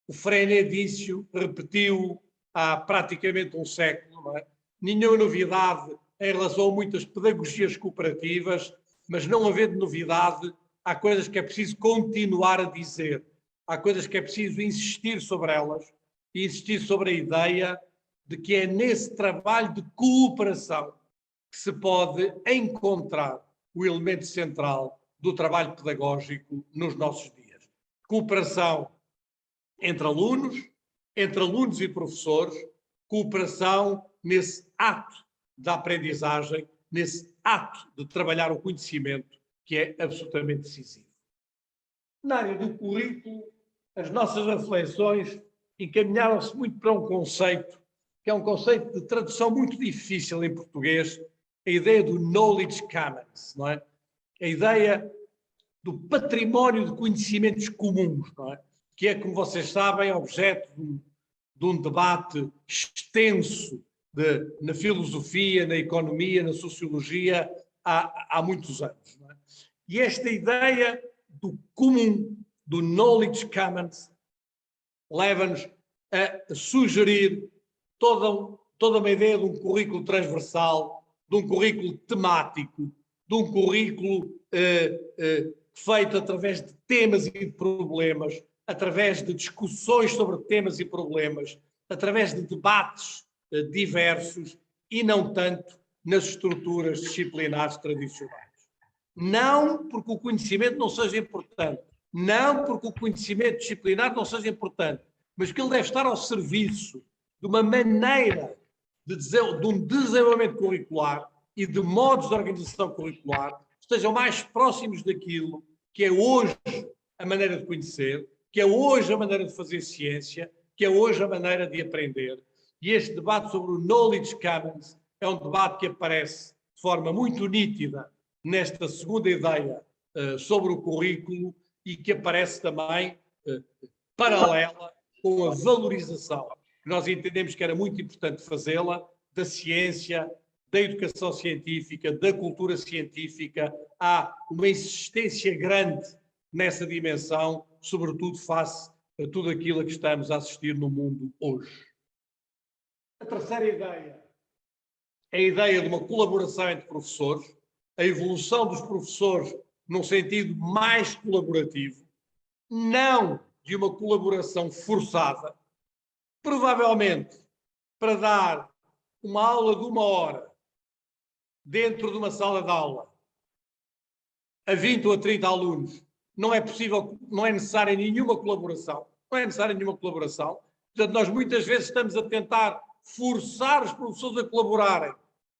O Freinet disse-o, repetiu há praticamente um século, não é? Nenhuma novidade em relação a muitas pedagogias cooperativas, mas não havendo novidade, há coisas que é preciso continuar a dizer. Há coisas que é preciso insistir sobre elas e insistir sobre a ideia de que é nesse trabalho de cooperação que se pode encontrar o elemento central do trabalho pedagógico nos nossos dias. Cooperação entre alunos e professores, cooperação nesse ato da aprendizagem, nesse ato de trabalhar o conhecimento, que é absolutamente decisivo. Na área do currículo, as nossas reflexões encaminharam-se muito para um conceito, que é um conceito de tradução muito difícil em português, a ideia do knowledge commons, não é? A ideia do património de conhecimentos comuns, não é? Que é, como vocês sabem, objeto de um debate extenso na filosofia, na economia, na sociologia, há muitos anos. Não é? E esta ideia do comum, do knowledge commons, leva-nos a sugerir toda uma ideia de um currículo transversal, de um currículo temático, de um currículo feito através de temas e de problemas, através de discussões sobre temas e problemas, através de debates diversos e não tanto nas estruturas disciplinares tradicionais. Não porque o conhecimento não seja importante, não porque o conhecimento disciplinar não seja importante, mas que ele deve estar ao serviço de uma maneira de um desenvolvimento curricular e de modos de organização curricular que estejam mais próximos daquilo que é hoje a maneira de conhecer, que é hoje a maneira de fazer ciência, que é hoje a maneira de aprender. E este debate sobre o knowledge commons é um debate que aparece de forma muito nítida nesta segunda ideia sobre o currículo e que aparece também paralela com a valorização, que nós entendemos que era muito importante fazê-la, da ciência, da educação científica, da cultura científica. Há uma insistência grande nessa dimensão, sobretudo face a tudo aquilo a que estamos a assistir no mundo hoje. A terceira ideia é a ideia de uma colaboração entre professores, a evolução dos professores num sentido mais colaborativo, não de uma colaboração forçada, provavelmente para dar uma aula de 1 hora dentro de uma sala de aula a 20 ou a 30 alunos, não é possível, não é necessária nenhuma colaboração. Não é necessária nenhuma colaboração. Portanto, nós muitas vezes estamos a tentar forçar os professores a colaborarem,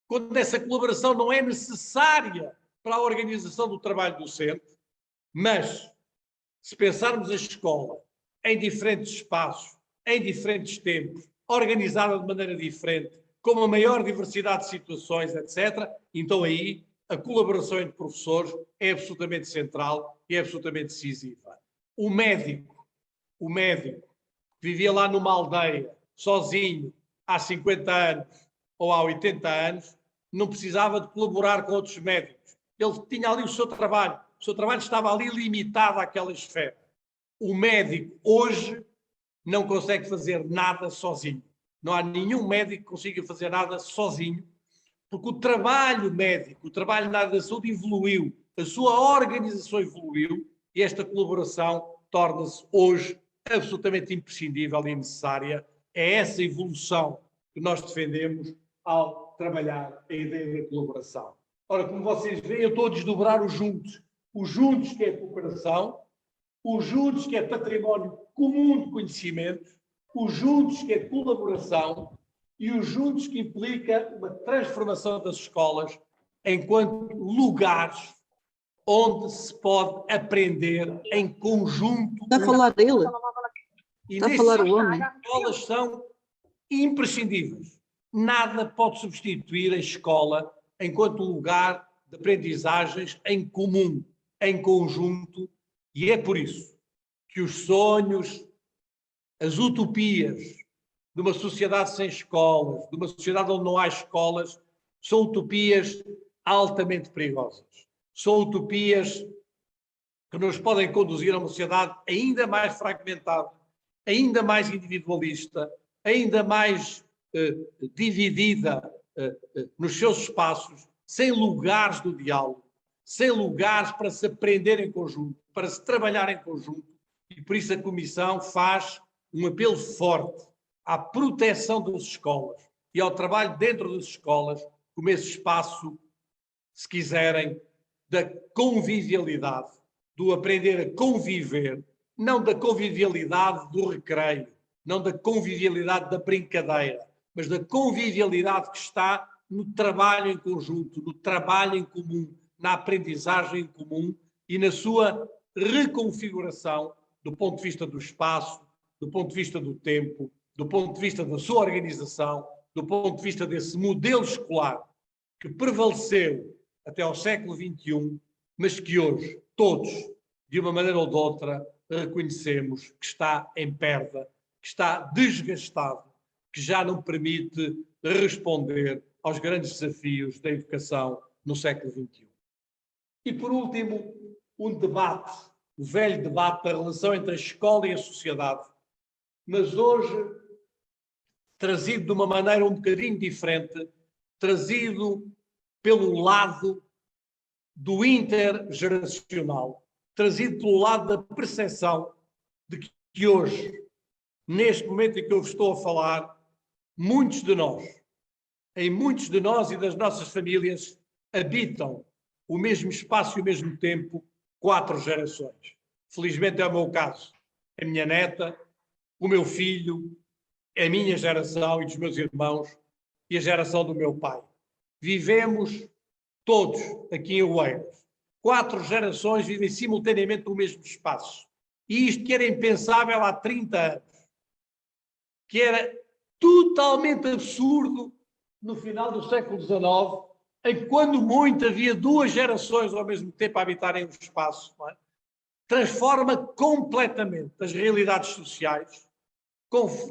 quando essa colaboração não é necessária para a organização do trabalho docente. Mas, se pensarmos a escola em diferentes espaços, em diferentes tempos, organizada de maneira diferente, com uma maior diversidade de situações, etc. Então aí a colaboração entre professores é absolutamente central e é absolutamente decisiva. O médico que vivia lá numa aldeia, sozinho, há 50 anos ou há 80 anos, não precisava de colaborar com outros médicos. Ele tinha ali o seu trabalho estava ali limitado àquela esfera. O médico hoje não consegue fazer nada sozinho. Não há nenhum médico que consiga fazer nada sozinho, porque o trabalho médico, o trabalho na área da saúde evoluiu, a sua organização evoluiu e esta colaboração torna-se hoje absolutamente imprescindível e necessária. É essa evolução que nós defendemos ao trabalhar a ideia da colaboração. Ora, como vocês veem, eu estou a desdobrar os juntos que é a cooperação, os juntos que é património comum de conhecimento, os juntos que é colaboração e os juntos que implica uma transformação das escolas enquanto lugares onde se pode aprender em conjunto. Está a falar dele? E Está a falar o homem? as escolas são imprescindíveis. Nada pode substituir a escola enquanto lugar de aprendizagens em comum, em conjunto, e é por isso que os sonhos, as utopias de uma sociedade sem escolas, de uma sociedade onde não há escolas, são utopias altamente perigosas. São utopias que nos podem conduzir a uma sociedade ainda mais fragmentada, ainda mais individualista, ainda mais dividida nos seus espaços, sem lugares do diálogo, sem lugares para se aprender em conjunto, para se trabalhar em conjunto. E por isso a Comissão faz um apelo forte à proteção das escolas e ao trabalho dentro das escolas como esse espaço, se quiserem, da convivialidade, do aprender a conviver, não da convivialidade do recreio, não da convivialidade da brincadeira, mas da convivialidade que está no trabalho em conjunto, no trabalho em comum, na aprendizagem em comum e na sua reconfiguração do ponto de vista do espaço, do ponto de vista do tempo, do ponto de vista da sua organização, do ponto de vista desse modelo escolar que prevaleceu até ao século XXI, mas que hoje todos, de uma maneira ou de outra, reconhecemos que está em perda, que está desgastado, que já não permite responder aos grandes desafios da educação no século XXI. E, por último, um debate, o velho debate da relação entre a escola e a sociedade, mas hoje trazido de uma maneira um bocadinho diferente, trazido pelo lado do intergeracional, trazido pelo lado da percepção de que hoje, neste momento em que eu estou a falar, muitos de nós e das nossas famílias habitam o mesmo espaço e o mesmo tempo 4 gerações. Felizmente é o meu caso. A minha neta, o meu filho, a minha geração e dos meus irmãos e a geração do meu pai. Vivemos todos aqui em Oeiras. 4 gerações vivem simultaneamente no mesmo espaço. E isto que era impensável há 30 anos. Que era totalmente absurdo no final do século XIX, em que, quando muito, havia 2 gerações ao mesmo tempo a habitarem um espaço. Não é? Transforma completamente as realidades sociais,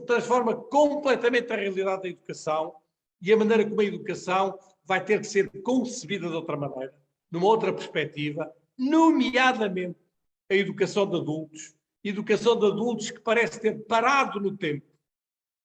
transforma completamente a realidade da educação e a maneira como a educação vai ter que ser concebida de outra maneira, numa outra perspectiva, nomeadamente a educação de adultos que parece ter parado no tempo,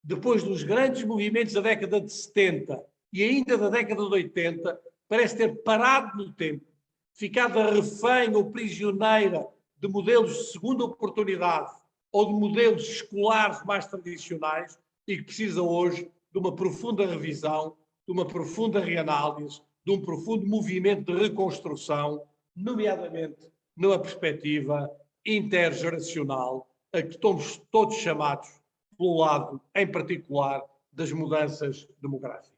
depois dos grandes movimentos da década de 70 e ainda da década de 80, parece ter parado no tempo, ficado refém ou prisioneira de modelos de segunda oportunidade ou de modelos escolares mais tradicionais e que precisa hoje de uma profunda revisão, de uma profunda reanálise, de um profundo movimento de reconstrução, nomeadamente numa perspectiva intergeracional, a que estamos todos chamados, pelo lado, em particular, das mudanças demográficas.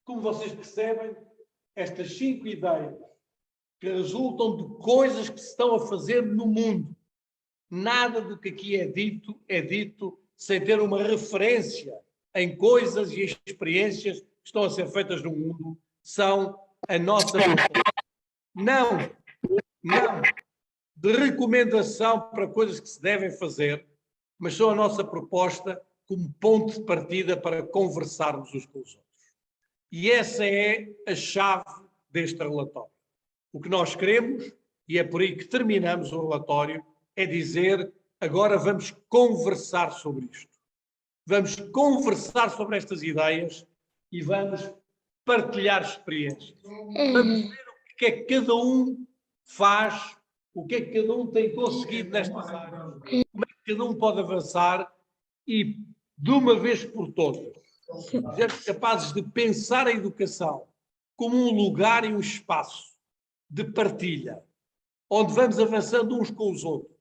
Como vocês percebem, estas 5 ideias que resultam de coisas que se estão a fazer no mundo, nada do que aqui é dito sem ter uma referência em coisas e experiências que estão a ser feitas no mundo, são a nossa não de recomendação para coisas que se devem fazer, mas são a nossa proposta como ponto de partida para conversarmos uns com os outros. E essa é a chave deste relatório. O que nós queremos, e é por aí que terminamos o relatório, é dizer: agora vamos conversar sobre isto. Vamos conversar sobre estas ideias e vamos partilhar experiências. Vamos ver o que é que cada um faz, o que é que cada um tem conseguido nestas áreas, como é que cada um pode avançar e, de uma vez por todas, sermos capazes de pensar a educação como um lugar e um espaço de partilha, onde vamos avançando uns com os outros,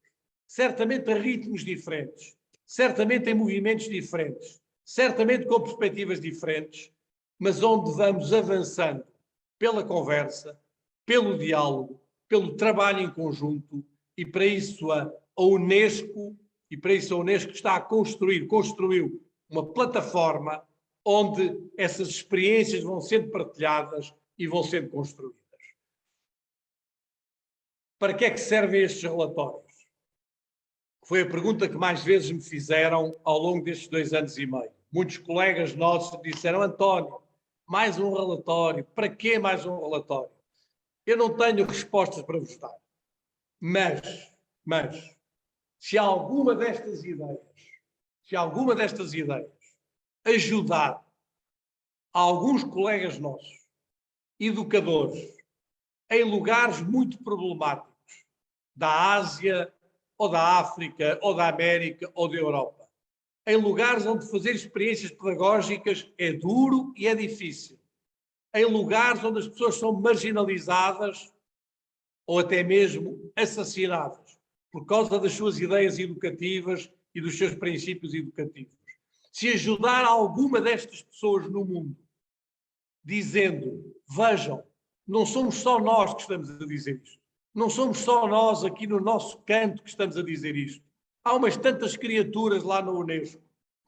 certamente a ritmos diferentes, certamente em movimentos diferentes, certamente com perspectivas diferentes, mas onde vamos avançando pela conversa, pelo diálogo, pelo trabalho em conjunto, e para isso a Unesco está a construiu uma plataforma onde essas experiências vão sendo partilhadas e vão sendo construídas. Para que é que servem estes relatórios? Foi a pergunta que mais vezes me fizeram ao longo destes 2 anos e meio. Muitos colegas nossos disseram: António, mais um relatório, para que mais um relatório? Eu não tenho respostas para vos dar, mas se alguma destas ideias ajudar alguns colegas nossos, educadores, em lugares muito problemáticos da Ásia, ou da África, ou da América, ou da Europa, em lugares onde fazer experiências pedagógicas é duro e é difícil, em lugares onde as pessoas são marginalizadas ou até mesmo assassinadas por causa das suas ideias educativas e dos seus princípios educativos. Se ajudar alguma destas pessoas no mundo, dizendo: vejam, não somos só nós que estamos a dizer isto, não somos só nós aqui no nosso canto que estamos a dizer isto. Há umas tantas criaturas lá na Unesco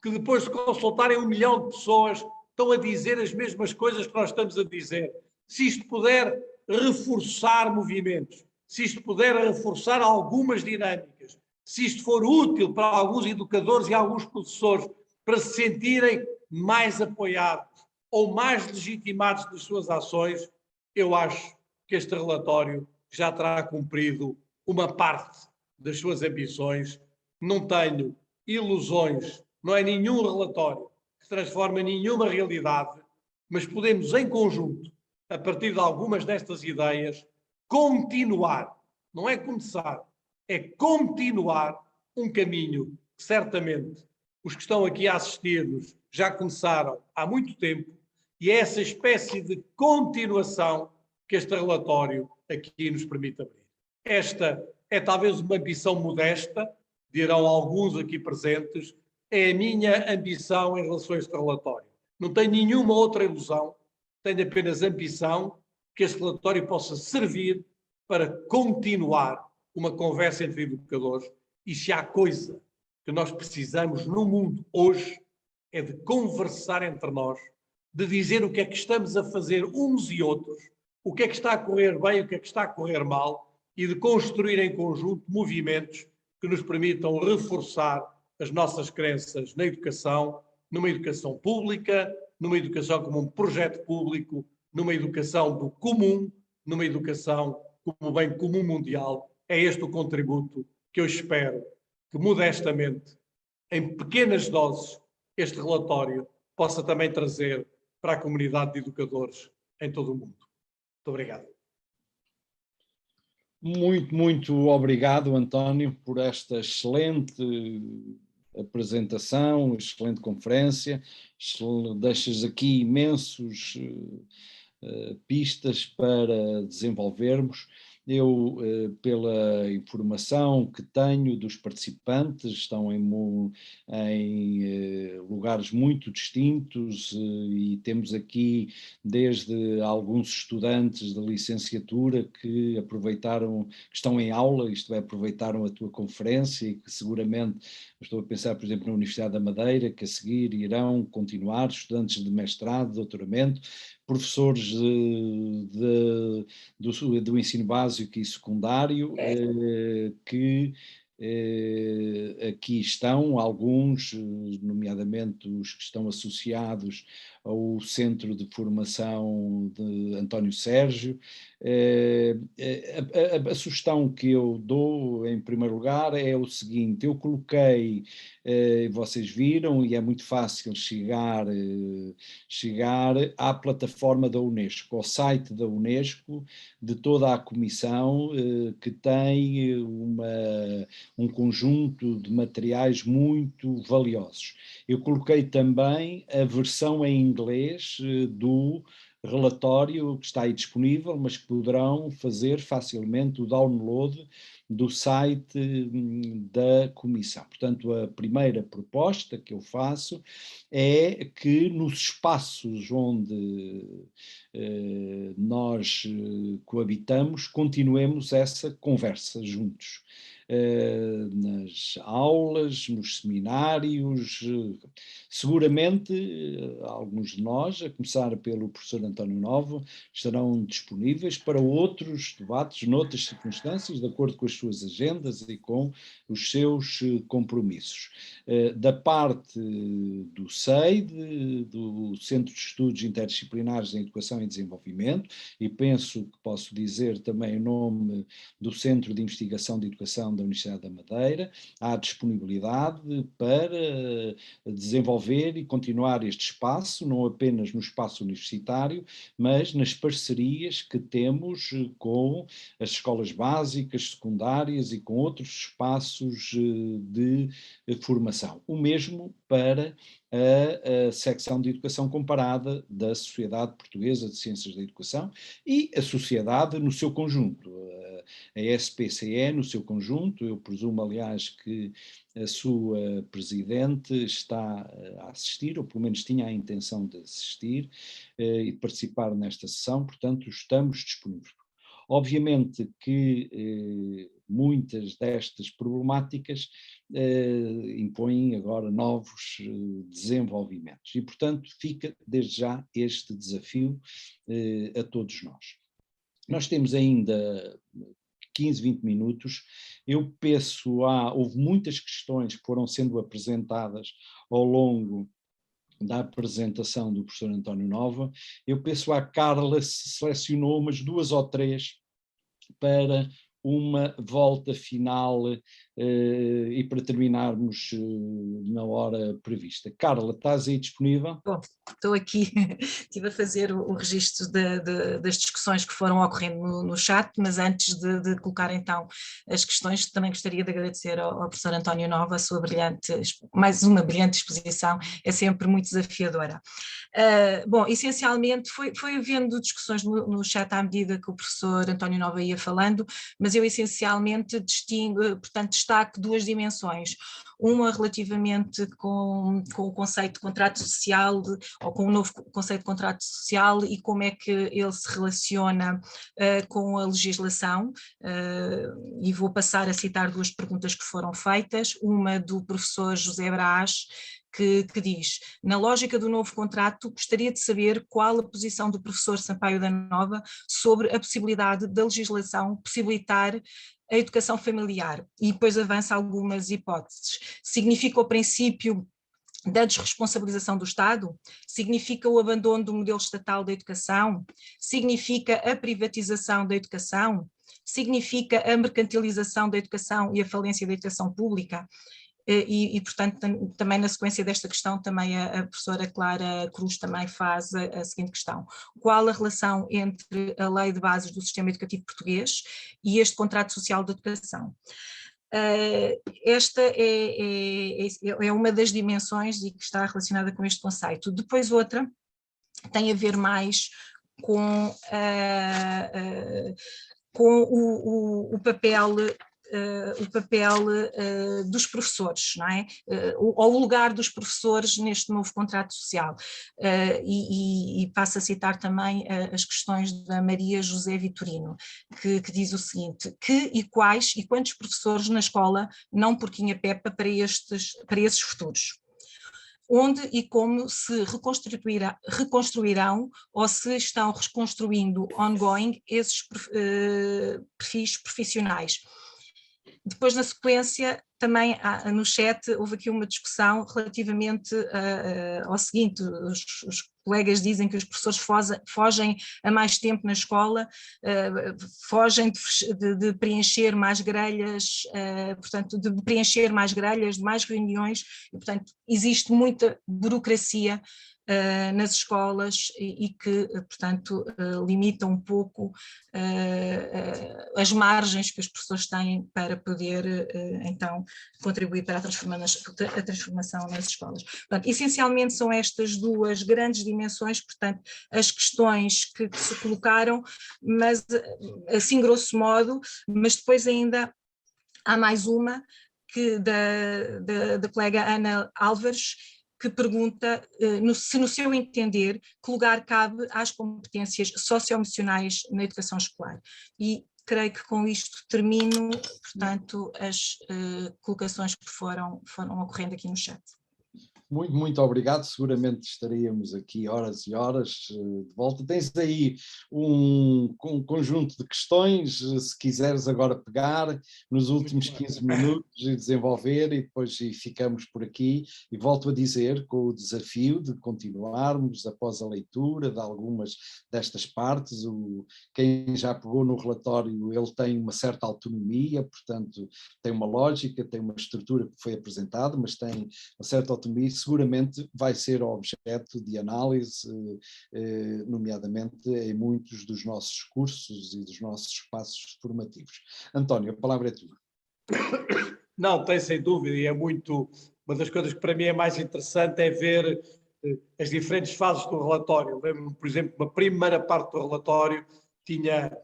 que, depois de consultarem 1 milhão de pessoas, estão a dizer as mesmas coisas que nós estamos a dizer. Se isto puder reforçar movimentos, se isto puder reforçar algumas dinâmicas, se isto for útil para alguns educadores e alguns professores para se sentirem mais apoiados ou mais legitimados nas suas ações, eu acho que este relatório já terá cumprido uma parte das suas ambições. Não tenho ilusões, não é nenhum relatório que transforma nenhuma realidade, mas podemos em conjunto, a partir de algumas destas ideias, continuar, não é começar, é continuar um caminho que certamente os que estão aqui a assistir-nos já começaram há muito tempo, e é essa espécie de continuação que este relatório aqui nos permite abrir. Esta é talvez uma ambição modesta, dirão alguns aqui presentes, é a minha ambição em relação a este relatório. Não tenho nenhuma outra ilusão, tenho apenas ambição que este relatório possa servir para continuar uma conversa entre educadores, e se há coisa que nós precisamos no mundo hoje é de conversar entre nós, de dizer o que é que estamos a fazer uns e outros, o que é que está a correr bem, o que é que está a correr mal, e de construir em conjunto movimentos que nos permitam reforçar as nossas crenças na educação, numa educação pública, numa educação como um projeto público, numa educação do comum, numa educação como bem comum mundial. É este o contributo que eu espero que, modestamente, em pequenas doses, este relatório possa também trazer para a comunidade de educadores em todo o mundo. Muito obrigado. Muito obrigado, António, por esta excelente apresentação, excelente conferência. Deixas aqui imensos pistas para desenvolvermos. Eu, pela informação que tenho dos participantes, estão em lugares muito distintos e temos aqui desde alguns estudantes da licenciatura que aproveitaram, que estão em aula, isto é, aproveitaram a tua conferência e que seguramente, estou a pensar, por exemplo, na Universidade da Madeira, que a seguir irão continuar, estudantes de mestrado, doutoramento, professores do ensino básico e secundário, que aqui estão, alguns, nomeadamente os que estão associados ao Centro de Formação de António Sérgio. A sugestão que eu dou, em primeiro lugar, é o seguinte: eu coloquei, vocês viram, e é muito fácil chegar à plataforma da Unesco, ao site da Unesco, de toda a comissão, que tem um conjunto de materiais muito valiosos. Eu coloquei também a versão em inglês do relatório que está aí disponível, mas que poderão fazer facilmente o download do site da Comissão. Portanto, a primeira proposta que eu faço é que nos espaços onde nós coabitamos, continuemos essa conversa juntos. Nas aulas, nos seminários, seguramente alguns de nós, a começar pelo professor António Nova, estarão disponíveis para outros debates noutras circunstâncias, de acordo com as suas agendas e com os seus compromissos. Da parte do SEID, do Centro de Estudos Interdisciplinares em Educação e Desenvolvimento, e penso que posso dizer também em nome do Centro de Investigação de Educação da Universidade da Madeira, há disponibilidade para desenvolver e continuar este espaço, não apenas no espaço universitário, mas nas parcerias que temos com as escolas básicas, secundárias e com outros espaços de formação. O mesmo para a secção de Educação Comparada da Sociedade Portuguesa de Ciências da Educação e a sociedade no seu conjunto. A SPCE no seu conjunto, eu presumo, aliás, que a sua presidente está a assistir, ou pelo menos tinha a intenção de assistir e de participar nesta sessão, portanto, estamos disponíveis. Obviamente que muitas destas problemáticas impõem agora novos desenvolvimentos e, portanto, fica desde já este desafio a todos nós. Nós temos ainda 15, 20 minutos. Eu penso, houve muitas questões que foram sendo apresentadas ao longo da apresentação do professor António Nova. Eu penso, a Carla selecionou umas 2 ou 3 para uma volta final e para terminarmos na hora prevista. Carla, estás aí disponível? Bom, estou aqui, estive a fazer o registro das discussões que foram ocorrendo no chat, mas antes de colocar então as questões, também gostaria de agradecer ao professor António Nova a sua mais uma brilhante exposição, é sempre muito desafiadora. Bom, essencialmente foi havendo discussões no chat à medida que o professor António Nova ia falando, mas eu essencialmente destaco 2 dimensões. Uma relativamente com o conceito de contrato social, ou com o novo conceito de contrato social e como é que ele se relaciona com a legislação, e vou passar a citar 2 perguntas que foram feitas, uma do professor José Brás, que diz: na lógica do novo contrato, gostaria de saber qual a posição do professor Sampaio da Nova sobre a possibilidade da legislação possibilitar a educação familiar, e depois avança algumas hipóteses. Significa o princípio da desresponsabilização do Estado? Significa o abandono do modelo estatal da educação? Significa a privatização da educação? Significa a mercantilização da educação e a falência da educação pública? E portanto, também na sequência desta questão, também a professora Clara Cruz também faz a seguinte questão: qual a relação entre a lei de bases do sistema educativo português e este contrato social de educação? Esta é uma das dimensões e que está relacionada com este conceito. Depois outra tem a ver mais com com o papel dos professores, não é? Ou o lugar dos professores neste novo contrato social. E passo a citar também as questões da Maria José Vitorino, que diz o seguinte: que e quais e quantos professores na escola não porquinha Pepa para esses futuros? Onde e como se reconstruirão ou se estão reconstruindo ongoing esses perfis profissionais. Depois, na sequência, também no chat houve aqui uma discussão relativamente ao seguinte: os colegas dizem que os professores fogem a mais tempo na escola, fogem de preencher mais grelhas, portanto, de preencher mais grelhas, de mais reuniões, e, portanto, existe muita burocracia nas escolas e que, portanto, limita um pouco as margens que os professores têm para poder, então, contribuir para a transformação nas escolas. Portanto, essencialmente são estas duas grandes dimensões, portanto, as questões que se colocaram, mas assim grosso modo, mas depois ainda há mais uma que da colega Ana Álvares, que pergunta se, no seu entender, que lugar cabe às competências socioemocionais na educação escolar. E creio que com isto termino, portanto, as colocações que foram ocorrendo aqui no chat. Muito obrigado, seguramente estaríamos aqui horas e horas de volta. Tens aí um conjunto de questões, se quiseres agora pegar nos últimos 15 minutos e desenvolver, e depois ficamos por aqui. E volto a dizer, com o desafio de continuarmos após a leitura de algumas destas partes. Quem já pegou no relatório, ele tem uma certa autonomia, portanto tem uma lógica, tem uma estrutura que foi apresentada, mas tem uma certa autonomia, seguramente vai ser objeto de análise, nomeadamente em muitos dos nossos cursos e dos nossos espaços formativos. António, a palavra é tua. Não, tem sem dúvida, e é muito... Uma das coisas que para mim é mais interessante é ver as diferentes fases do relatório. Lembro-me, por exemplo, uma primeira parte do relatório tinha,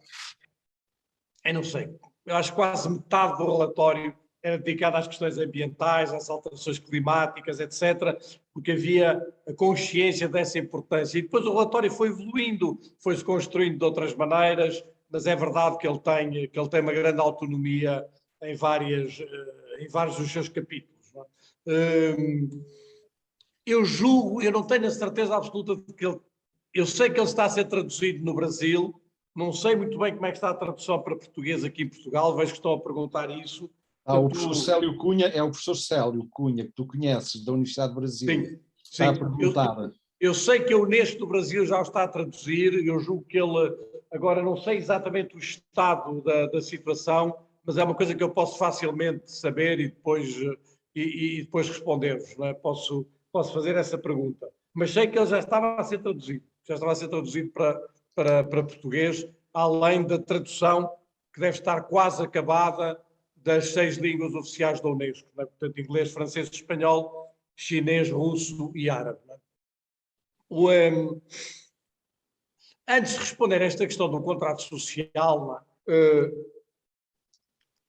eu não sei, eu acho que quase metade do relatório era dedicada às questões ambientais, às alterações climáticas, etc., porque havia a consciência dessa importância. E depois o relatório foi evoluindo, foi-se construindo de outras maneiras, mas é verdade que ele tem uma grande autonomia em vários dos seus capítulos. Não é? Eu julgo, eu não tenho a certeza absoluta de que eu sei que ele está a ser traduzido no Brasil, não sei muito bem como é que está a tradução para português aqui em Portugal, vejo que estão a perguntar isso. O professor Célio Cunha, é o professor Célio Cunha, que tu conheces, da Universidade do Brasil. Sim, está a perguntar. Eu sei que a Unesco do Brasil já o está a traduzir, eu julgo que ele, agora não sei exatamente o estado da situação, mas é uma coisa que eu posso facilmente saber e depois responder-vos, não é? Posso fazer essa pergunta. Mas sei que ele já estava a ser traduzido para português, além da tradução que deve estar quase acabada das 6 línguas oficiais da Unesco, não é? Portanto, inglês, francês, espanhol, chinês, russo e árabe. Não é? Antes de responder a esta questão do contrato social,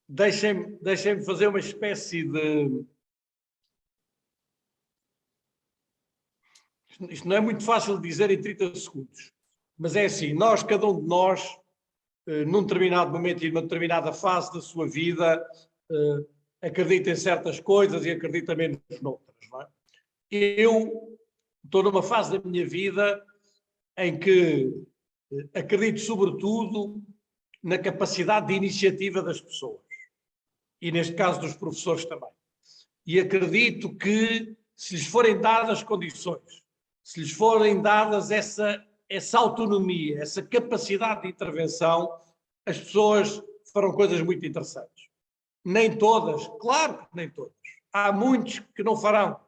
deixem-me fazer uma espécie de... Isto não é muito fácil de dizer em 30 segundos, mas é assim, cada um de nós, num determinado momento e numa determinada fase da sua vida, acredita em certas coisas e acredita menos noutras. Não é? Eu estou numa fase da minha vida em que acredito sobretudo na capacidade de iniciativa das pessoas e neste caso dos professores também. E acredito que se lhes forem dadas condições, se lhes forem dadas essa autonomia, essa capacidade de intervenção, as pessoas farão coisas muito interessantes. Nem todas, claro que nem todas. Há muitos que não farão.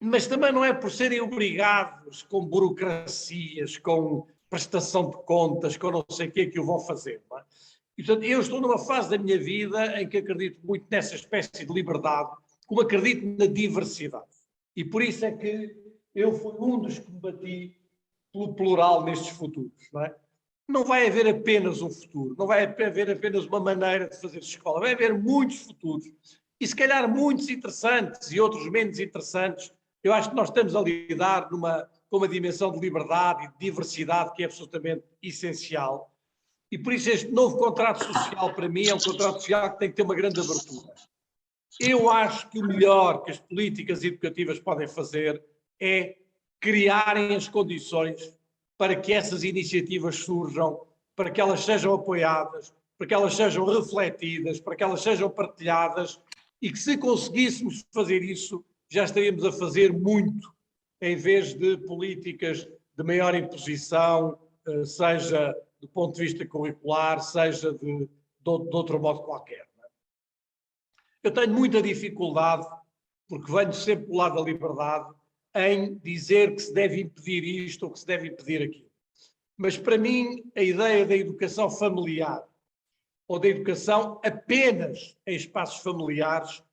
Mas também não é por serem obrigados com burocracias, com prestação de contas, com não sei o que o vão fazer. Não é? E, portanto, eu estou numa fase da minha vida em que acredito muito nessa espécie de liberdade, como acredito na diversidade. E por isso é que eu fui um dos que me bati pelo plural nestes futuros. Não é? não vai haver apenas um futuro, não vai haver apenas uma maneira de fazer escola, vai haver muitos futuros, e se calhar muitos interessantes e outros menos interessantes. Eu acho que nós estamos a lidar com uma dimensão de liberdade e de diversidade que é absolutamente essencial, e por isso este novo contrato social para mim é um contrato social que tem que ter uma grande abertura. Eu acho que o melhor que as políticas educativas podem fazer é criarem as condições para que essas iniciativas surjam, para que elas sejam apoiadas, para que elas sejam refletidas, para que elas sejam partilhadas, e que se conseguíssemos fazer isso, já estaríamos a fazer muito, em vez de políticas de maior imposição, seja do ponto de vista curricular, seja de outro modo qualquer. Eu tenho muita dificuldade, porque venho sempre do lado da liberdade, em dizer que se deve impedir isto ou que se deve impedir aquilo. Mas para mim a ideia da educação familiar ou da educação apenas em espaços familiares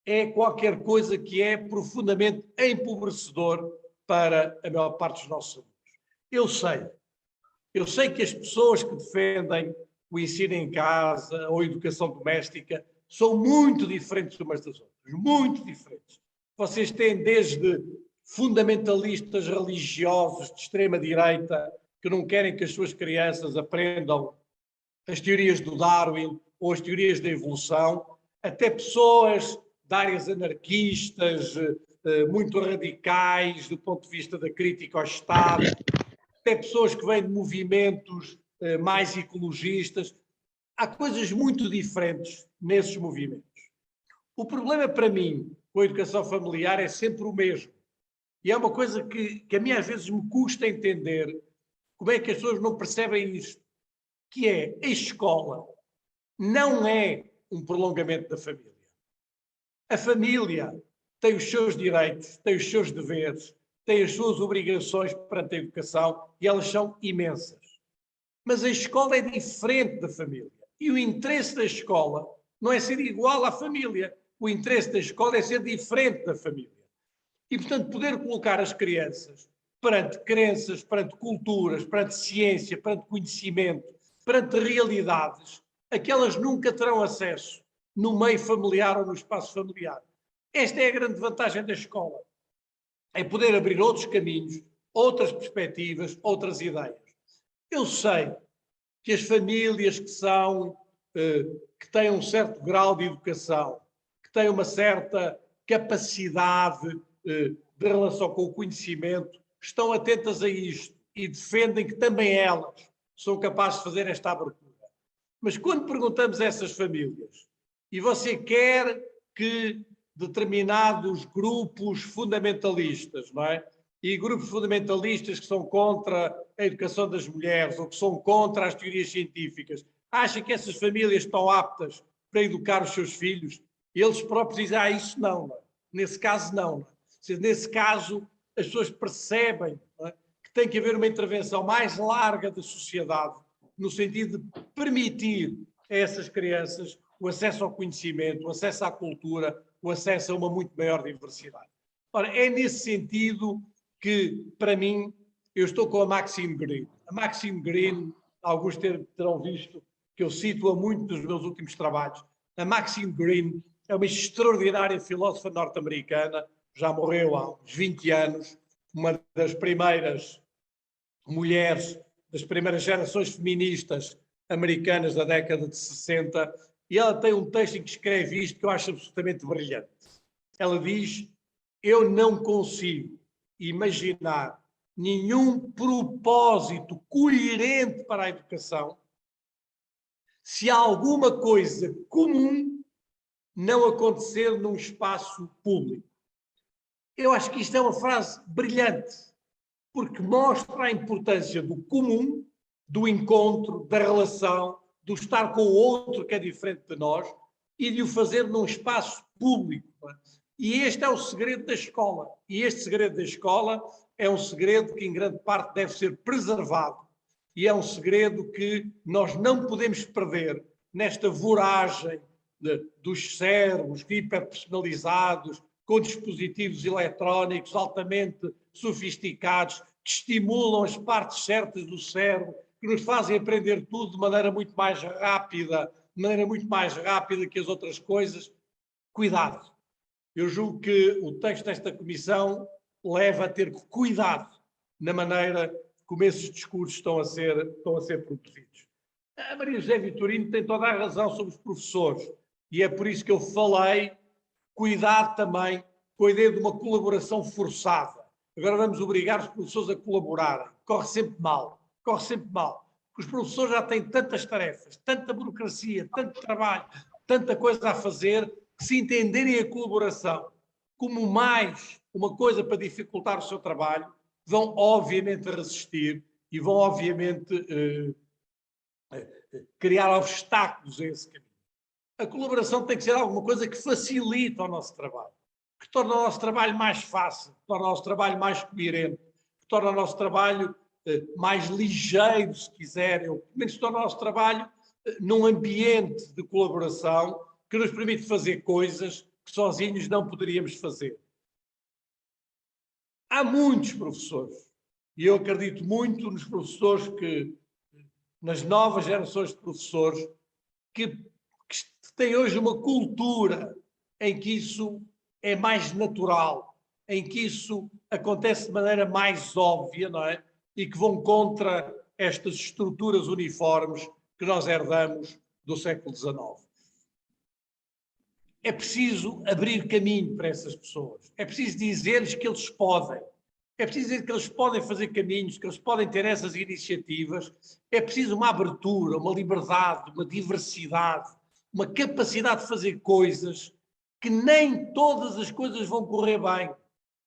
é qualquer coisa que é profundamente empobrecedor para a maior parte dos nossos alunos. Eu sei que as pessoas que defendem o ensino em casa ou a educação doméstica são muito diferentes umas das outras, muito diferentes. Vocês têm desde fundamentalistas religiosos de extrema-direita que não querem que as suas crianças aprendam as teorias do Darwin ou as teorias da evolução, até pessoas de áreas anarquistas, muito radicais do ponto de vista da crítica ao Estado, até pessoas que vêm de movimentos mais ecologistas. Há coisas muito diferentes nesses movimentos. O problema para mim com a educação familiar é sempre o mesmo. E é uma coisa que a mim às vezes me custa entender como é que as pessoas não percebem isto, que é a escola não é um prolongamento da família. A família tem os seus direitos, tem os seus deveres, tem as suas obrigações perante a educação e elas são imensas. Mas a escola é diferente da família. E o interesse da escola não é ser igual à família. O interesse da escola é ser diferente da família. E, portanto, poder colocar as crianças perante crenças, perante culturas, perante ciência, perante conhecimento, perante realidades, a que elas nunca terão acesso no meio familiar ou no espaço familiar. Esta é a grande vantagem da escola. É poder abrir outros caminhos, outras perspectivas, outras ideias. Eu sei que as famílias que têm um certo grau de educação, que têm uma certa capacidade de relação com o conhecimento, estão atentas a isto e defendem que também elas são capazes de fazer esta abertura. Mas quando perguntamos a essas famílias, e você quer que determinados grupos fundamentalistas, não é? E grupos fundamentalistas que são contra a educação das mulheres ou que são contra as teorias científicas, acha que essas famílias estão aptas para educar os seus filhos? E eles próprios dizem, isso não, não é? Nesse caso não. Não é? Nesse caso, as pessoas percebem, não é? Que tem que haver uma intervenção mais larga da sociedade, no sentido de permitir a essas crianças o acesso ao conhecimento, o acesso à cultura, o acesso a uma muito maior diversidade. Ora, é nesse sentido que, para mim, eu estou com a Maxine Greene. A Maxine Greene, alguns terão visto que eu cito-a muito nos meus últimos trabalhos. A Maxine Greene é uma extraordinária filósofa norte-americana, já morreu há uns 20 anos, uma das primeiras mulheres, das primeiras gerações feministas americanas da década de 60, e ela tem um texto em que escreve isto que eu acho absolutamente brilhante. Ela diz, eu não consigo imaginar nenhum propósito coerente para a educação se há alguma coisa comum não acontecer num espaço público. Eu acho que isto é uma frase brilhante, porque mostra a importância do comum, do encontro, da relação, do estar com o outro que é diferente de nós e de o fazer num espaço público. E este é o segredo da escola. E este segredo da escola é um segredo que, em grande parte, deve ser preservado. E é um segredo que nós não podemos perder nesta voragem dos cérebros hiperpersonalizados, com dispositivos eletrónicos altamente sofisticados, que estimulam as partes certas do cérebro que nos fazem aprender tudo de maneira muito mais rápida, que as outras coisas. Cuidado. Eu julgo que o texto desta comissão leva a ter cuidado na maneira como esses discursos estão a ser produzidos. A Maria José Vitorino tem toda a razão sobre os professores, e é por isso que eu falei, cuidado também com a ideia de uma colaboração forçada. Agora vamos obrigar os professores a colaborarem. Corre sempre mal. Porque os professores já têm tantas tarefas, tanta burocracia, tanto trabalho, tanta coisa a fazer, que se entenderem a colaboração como mais uma coisa para dificultar o seu trabalho, vão obviamente resistir e vão obviamente criar obstáculos a esse caminho. A colaboração tem que ser alguma coisa que facilita o nosso trabalho, que torna o nosso trabalho mais fácil, que torna o nosso trabalho mais coerente, que torna o nosso trabalho mais ligeiro, se quiserem, ou pelo menos torna o nosso trabalho num ambiente de colaboração que nos permite fazer coisas que sozinhos não poderíamos fazer. Há muitos professores, e eu acredito muito nos professores nas novas gerações de professores, que têm hoje uma cultura em que isso é mais natural, em que isso acontece de maneira mais óbvia, não é? E que vão contra estas estruturas uniformes que nós herdamos do século XIX. É preciso abrir caminho para essas pessoas. É preciso dizer-lhes que eles podem. É preciso dizer que eles podem fazer caminhos, que eles podem ter essas iniciativas. É preciso uma abertura, uma liberdade, uma diversidade, uma capacidade de fazer coisas que nem todas as coisas vão correr bem,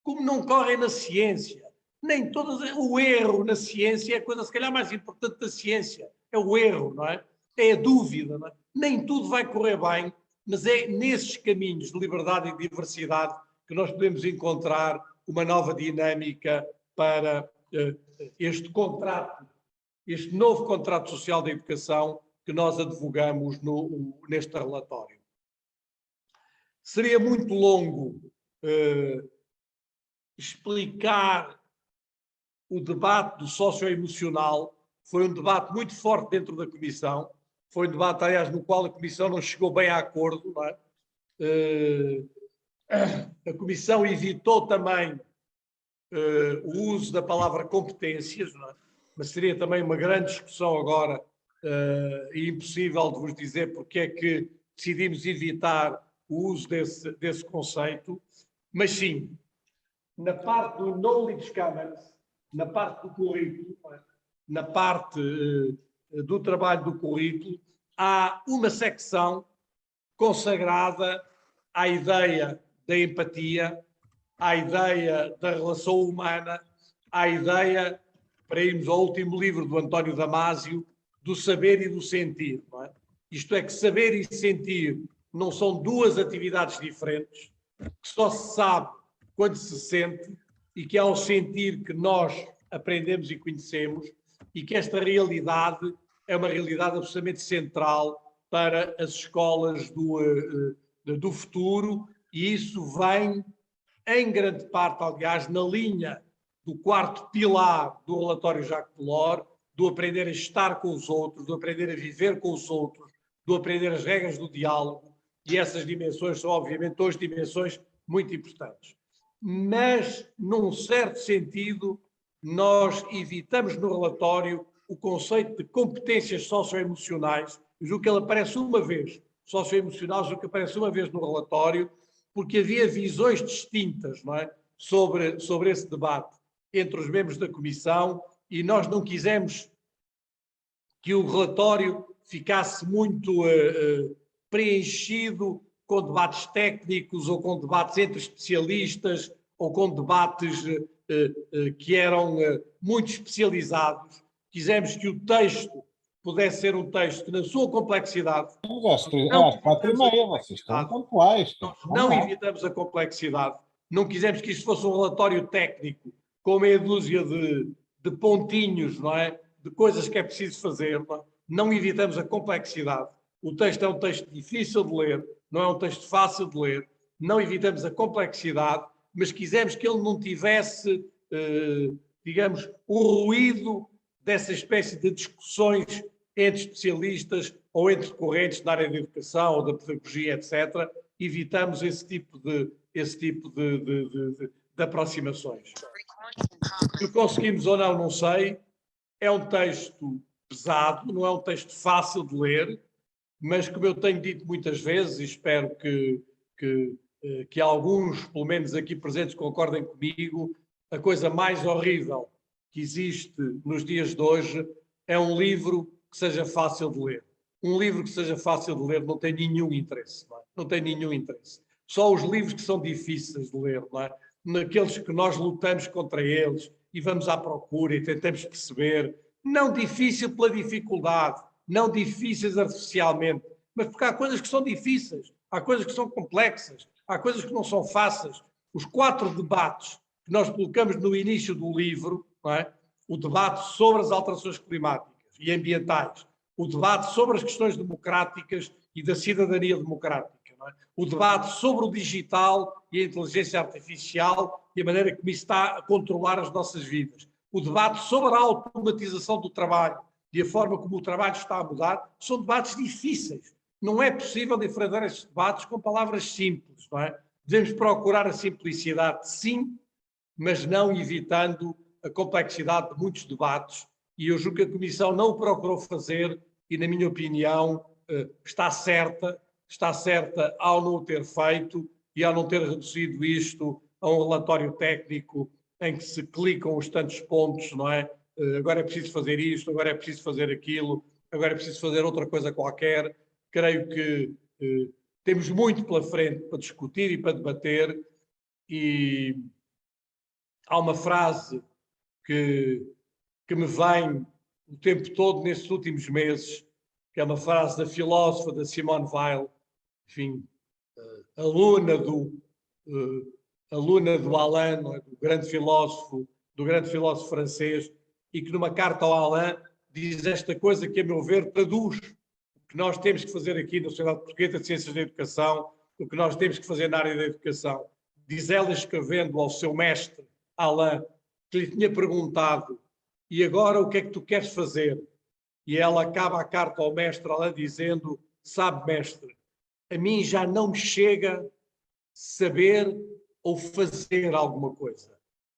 como não correm na ciência. Nem todas. O erro na ciência é a coisa, se calhar, mais importante da ciência. É o erro, não é? É a dúvida, não é? Nem tudo vai correr bem, mas é nesses caminhos de liberdade e diversidade que nós podemos encontrar uma nova dinâmica para este contrato, este novo contrato social da educação que nós advogamos neste relatório. Seria muito longo explicar o debate do socioemocional. Foi um debate muito forte dentro da Comissão. Foi um debate, aliás, no qual a Comissão não chegou bem a acordo. Não é? A Comissão evitou também o uso da palavra competências, não é? Mas seria também uma grande discussão agora e impossível de vos dizer porque é que decidimos evitar o uso desse conceito. Mas sim, na parte do Knowledge Commons, na parte do currículo, na parte do trabalho do currículo, há uma secção consagrada à ideia da empatia, à ideia da relação humana, à ideia, para irmos ao último livro do António Damasio, do saber e do sentir. Não é? Isto é que saber e sentir não são duas atividades diferentes, que só se sabe quando se sente e que é ao sentir que nós aprendemos e conhecemos e que esta realidade é uma realidade absolutamente central para as escolas do futuro e isso vem, em grande parte, aliás, na linha do quarto pilar do relatório Jacques Delors, do aprender a estar com os outros, do aprender a viver com os outros, do aprender as regras do diálogo, e essas dimensões são, obviamente, hoje dimensões muito importantes. Mas, num certo sentido, nós evitamos no relatório o conceito de competências socioemocionais, julgo que ele aparece uma vez, socioemocional, julgo que aparece uma vez no relatório, porque havia visões distintas, não é? sobre esse debate entre os membros da Comissão e nós não quisemos que o relatório ficasse muito preenchido com debates técnicos ou com debates entre especialistas ou com debates que eram muito especializados. Quisemos que o texto pudesse ser um texto que, na sua complexidade... Às 4h30, vocês estão pontuais. Não evitamos a complexidade. Não quisemos que isto fosse um relatório técnico com meia dúzia de pontinhos, não é? De coisas que é preciso fazer. Não evitamos a complexidade. O texto é um texto difícil de ler, não é um texto fácil de ler. Não evitamos a complexidade, mas quisemos que ele não tivesse, digamos, o ruído dessa espécie de discussões entre especialistas ou entre correntes na área da educação ou da pedagogia, etc., evitamos esse tipo de aproximações. Se o conseguimos ou não, não sei. É um texto pesado, não é um texto fácil de ler, mas como eu tenho dito muitas vezes, e espero que alguns, pelo menos aqui presentes, concordem comigo, a coisa mais horrível que existe nos dias de hoje é um livro que seja fácil de ler. Um livro que seja fácil de ler não tem nenhum interesse, não é? Não tem nenhum interesse. Só os livros que são difíceis de ler, não é? Naqueles que nós lutamos contra eles e vamos à procura e tentamos perceber, não difícil pela dificuldade, não difíceis artificialmente, mas porque há coisas que são difíceis, há coisas que são complexas, há coisas que não são fáceis. Os 4 debates que nós colocamos no início do livro, não é? O debate sobre as alterações climáticas e ambientais, o debate sobre as questões democráticas e da cidadania democrática, não é? O debate sobre o digital e a inteligência artificial e a maneira como isso está a controlar as nossas vidas, o debate sobre a automatização do trabalho e a forma como o trabalho está a mudar, são debates difíceis. Não é possível enfrentar estes debates com palavras simples, não é? Devemos procurar a simplicidade, sim, mas não evitando a complexidade de muitos debates, e eu julgo que a Comissão não o procurou fazer e, na minha opinião, está certa ao não o ter feito e ao não ter reduzido isto a um relatório técnico em que se clicam os tantos pontos, não é? Agora é preciso fazer isto, agora é preciso fazer aquilo, agora é preciso fazer outra coisa qualquer. Creio que temos muito pela frente para discutir e para debater, e há uma frase que me vem o tempo todo nestes últimos meses, que é uma frase da filósofa da Simone Weil, enfim, aluna do Alain, não é? do grande filósofo francês, e que numa carta ao Alain diz esta coisa que, a meu ver, traduz o que nós temos que fazer aqui na Sociedade Portuguesa de Ciências da Educação, o que nós temos que fazer na área da educação. Diz ela, escrevendo ao seu mestre, Alain, que lhe tinha perguntado: e agora o que é que tu queres fazer? E ela acaba a carta ao mestre Alain dizendo: sabe, mestre, a mim já não me chega saber ou fazer alguma coisa.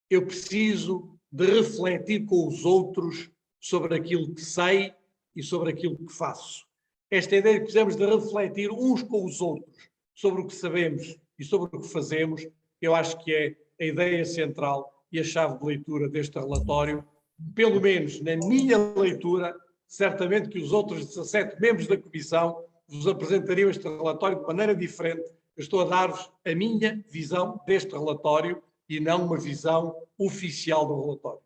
Eu preciso de refletir com os outros sobre aquilo que sei e sobre aquilo que faço. Esta ideia que precisamos de refletir uns com os outros sobre o que sabemos e sobre o que fazemos, eu acho que é a ideia central e a chave de leitura deste relatório. Pelo menos na minha leitura, certamente que os outros 17 membros da Comissão vos apresentariam este relatório de maneira diferente. Eu estou a dar-vos a minha visão deste relatório e não uma visão oficial do relatório.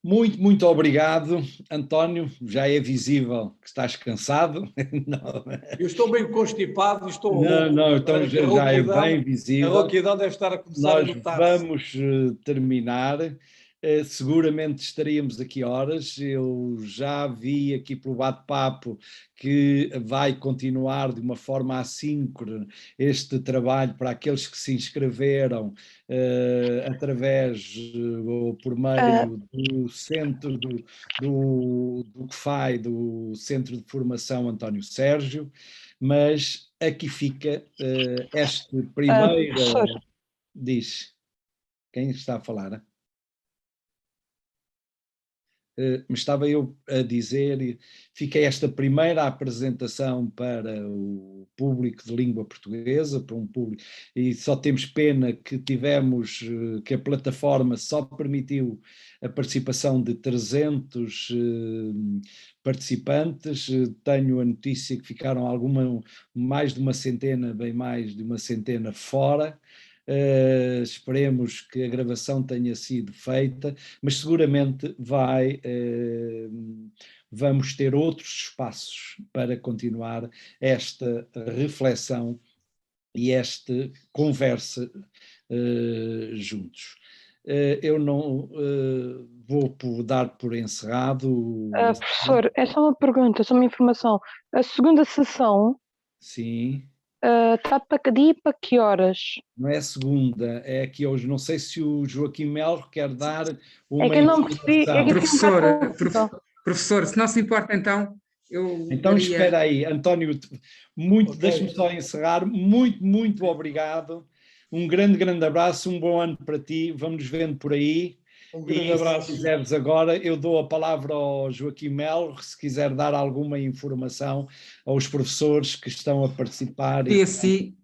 Muito obrigado, António. Já é visível que estás cansado. Não. Eu estou meio constipado e estou rouco. Não, então já é bem visível. A rouquidão deve estar a começar a notar-se. Nós vamos terminar. Seguramente estaríamos aqui horas. Eu já vi aqui pelo bate-papo que vai continuar de uma forma assíncrona este trabalho para aqueles que se inscreveram através ou por meio do centro do CFAI, do Centro de Formação António Sérgio, mas aqui fica este primeiro... Diz, quem está a falar? Me estava eu a dizer, fica esta primeira apresentação para o público de língua portuguesa, para um público, e só temos pena que que a plataforma só permitiu a participação de 300 participantes. Tenho a notícia que ficaram mais de uma centena, bem mais de uma centena fora. Esperemos que a gravação tenha sido feita, mas seguramente vamos ter outros espaços para continuar esta reflexão e esta conversa juntos. Eu não vou dar por encerrado. Professor, é só uma pergunta, só uma informação. A segunda sessão... Sim. Está para que dia e para que horas? Não é segunda, é aqui hoje. Não sei se o Joaquim Melo quer dar uma É que eu não percebi. É que Professor, se não se importa, então eu Então daria... espera aí, António, deixa-me só encerrar. Muito obrigado. Um grande abraço, um bom ano para ti. Vamos vendo por aí. Um grande abraço. Se quiseres agora, eu dou a palavra ao Joaquim Melo, se quiser dar alguma informação aos professores que estão a participar. Queria sim,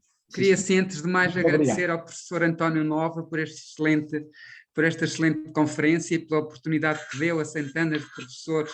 antes de mais, muito agradecer obrigado ao professor António Nova por esta excelente conferência e pela oportunidade que deu a centenas de professores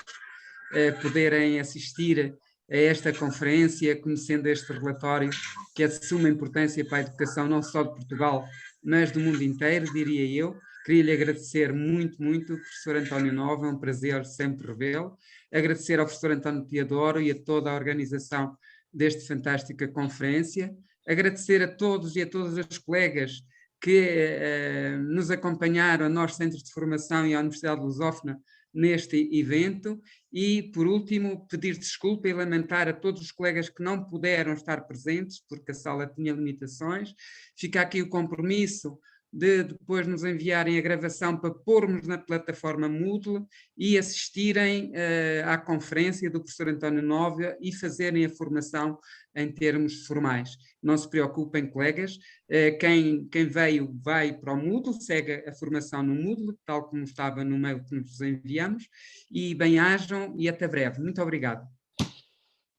poderem assistir a esta conferência, conhecendo este relatório, que é de suma importância para a educação não só de Portugal, mas do mundo inteiro, diria eu. Queria-lhe agradecer muito, professor António Nova, é um prazer sempre revê-lo. Agradecer ao professor António Teodoro e a toda a organização desta fantástica conferência. Agradecer a todos e a todas as colegas que nos acompanharam, a nós, Centros de Formação e à Universidade de Lusófona, neste evento. E, por último, pedir desculpa e lamentar a todos os colegas que não puderam estar presentes, porque a sala tinha limitações. Fica aqui o compromisso de depois nos enviarem a gravação para pormos na plataforma Moodle e assistirem à conferência do professor António Nova e fazerem a formação em termos formais. Não se preocupem, colegas, quem veio vai para o Moodle, segue a formação no Moodle, tal como estava no mail que nos enviamos, e bem-ajam e até breve. Muito obrigado.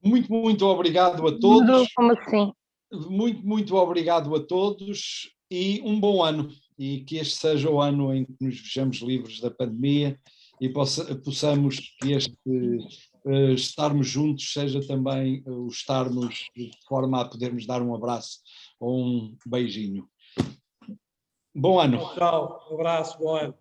Muito obrigado a todos. Como assim? Muito obrigado a todos e um bom ano. E que este seja o ano em que nos vejamos livres da pandemia e possamos que estarmos juntos seja também o estarmos de forma a podermos dar um abraço ou um beijinho. Bom ano. Tchau, um abraço, bom ano.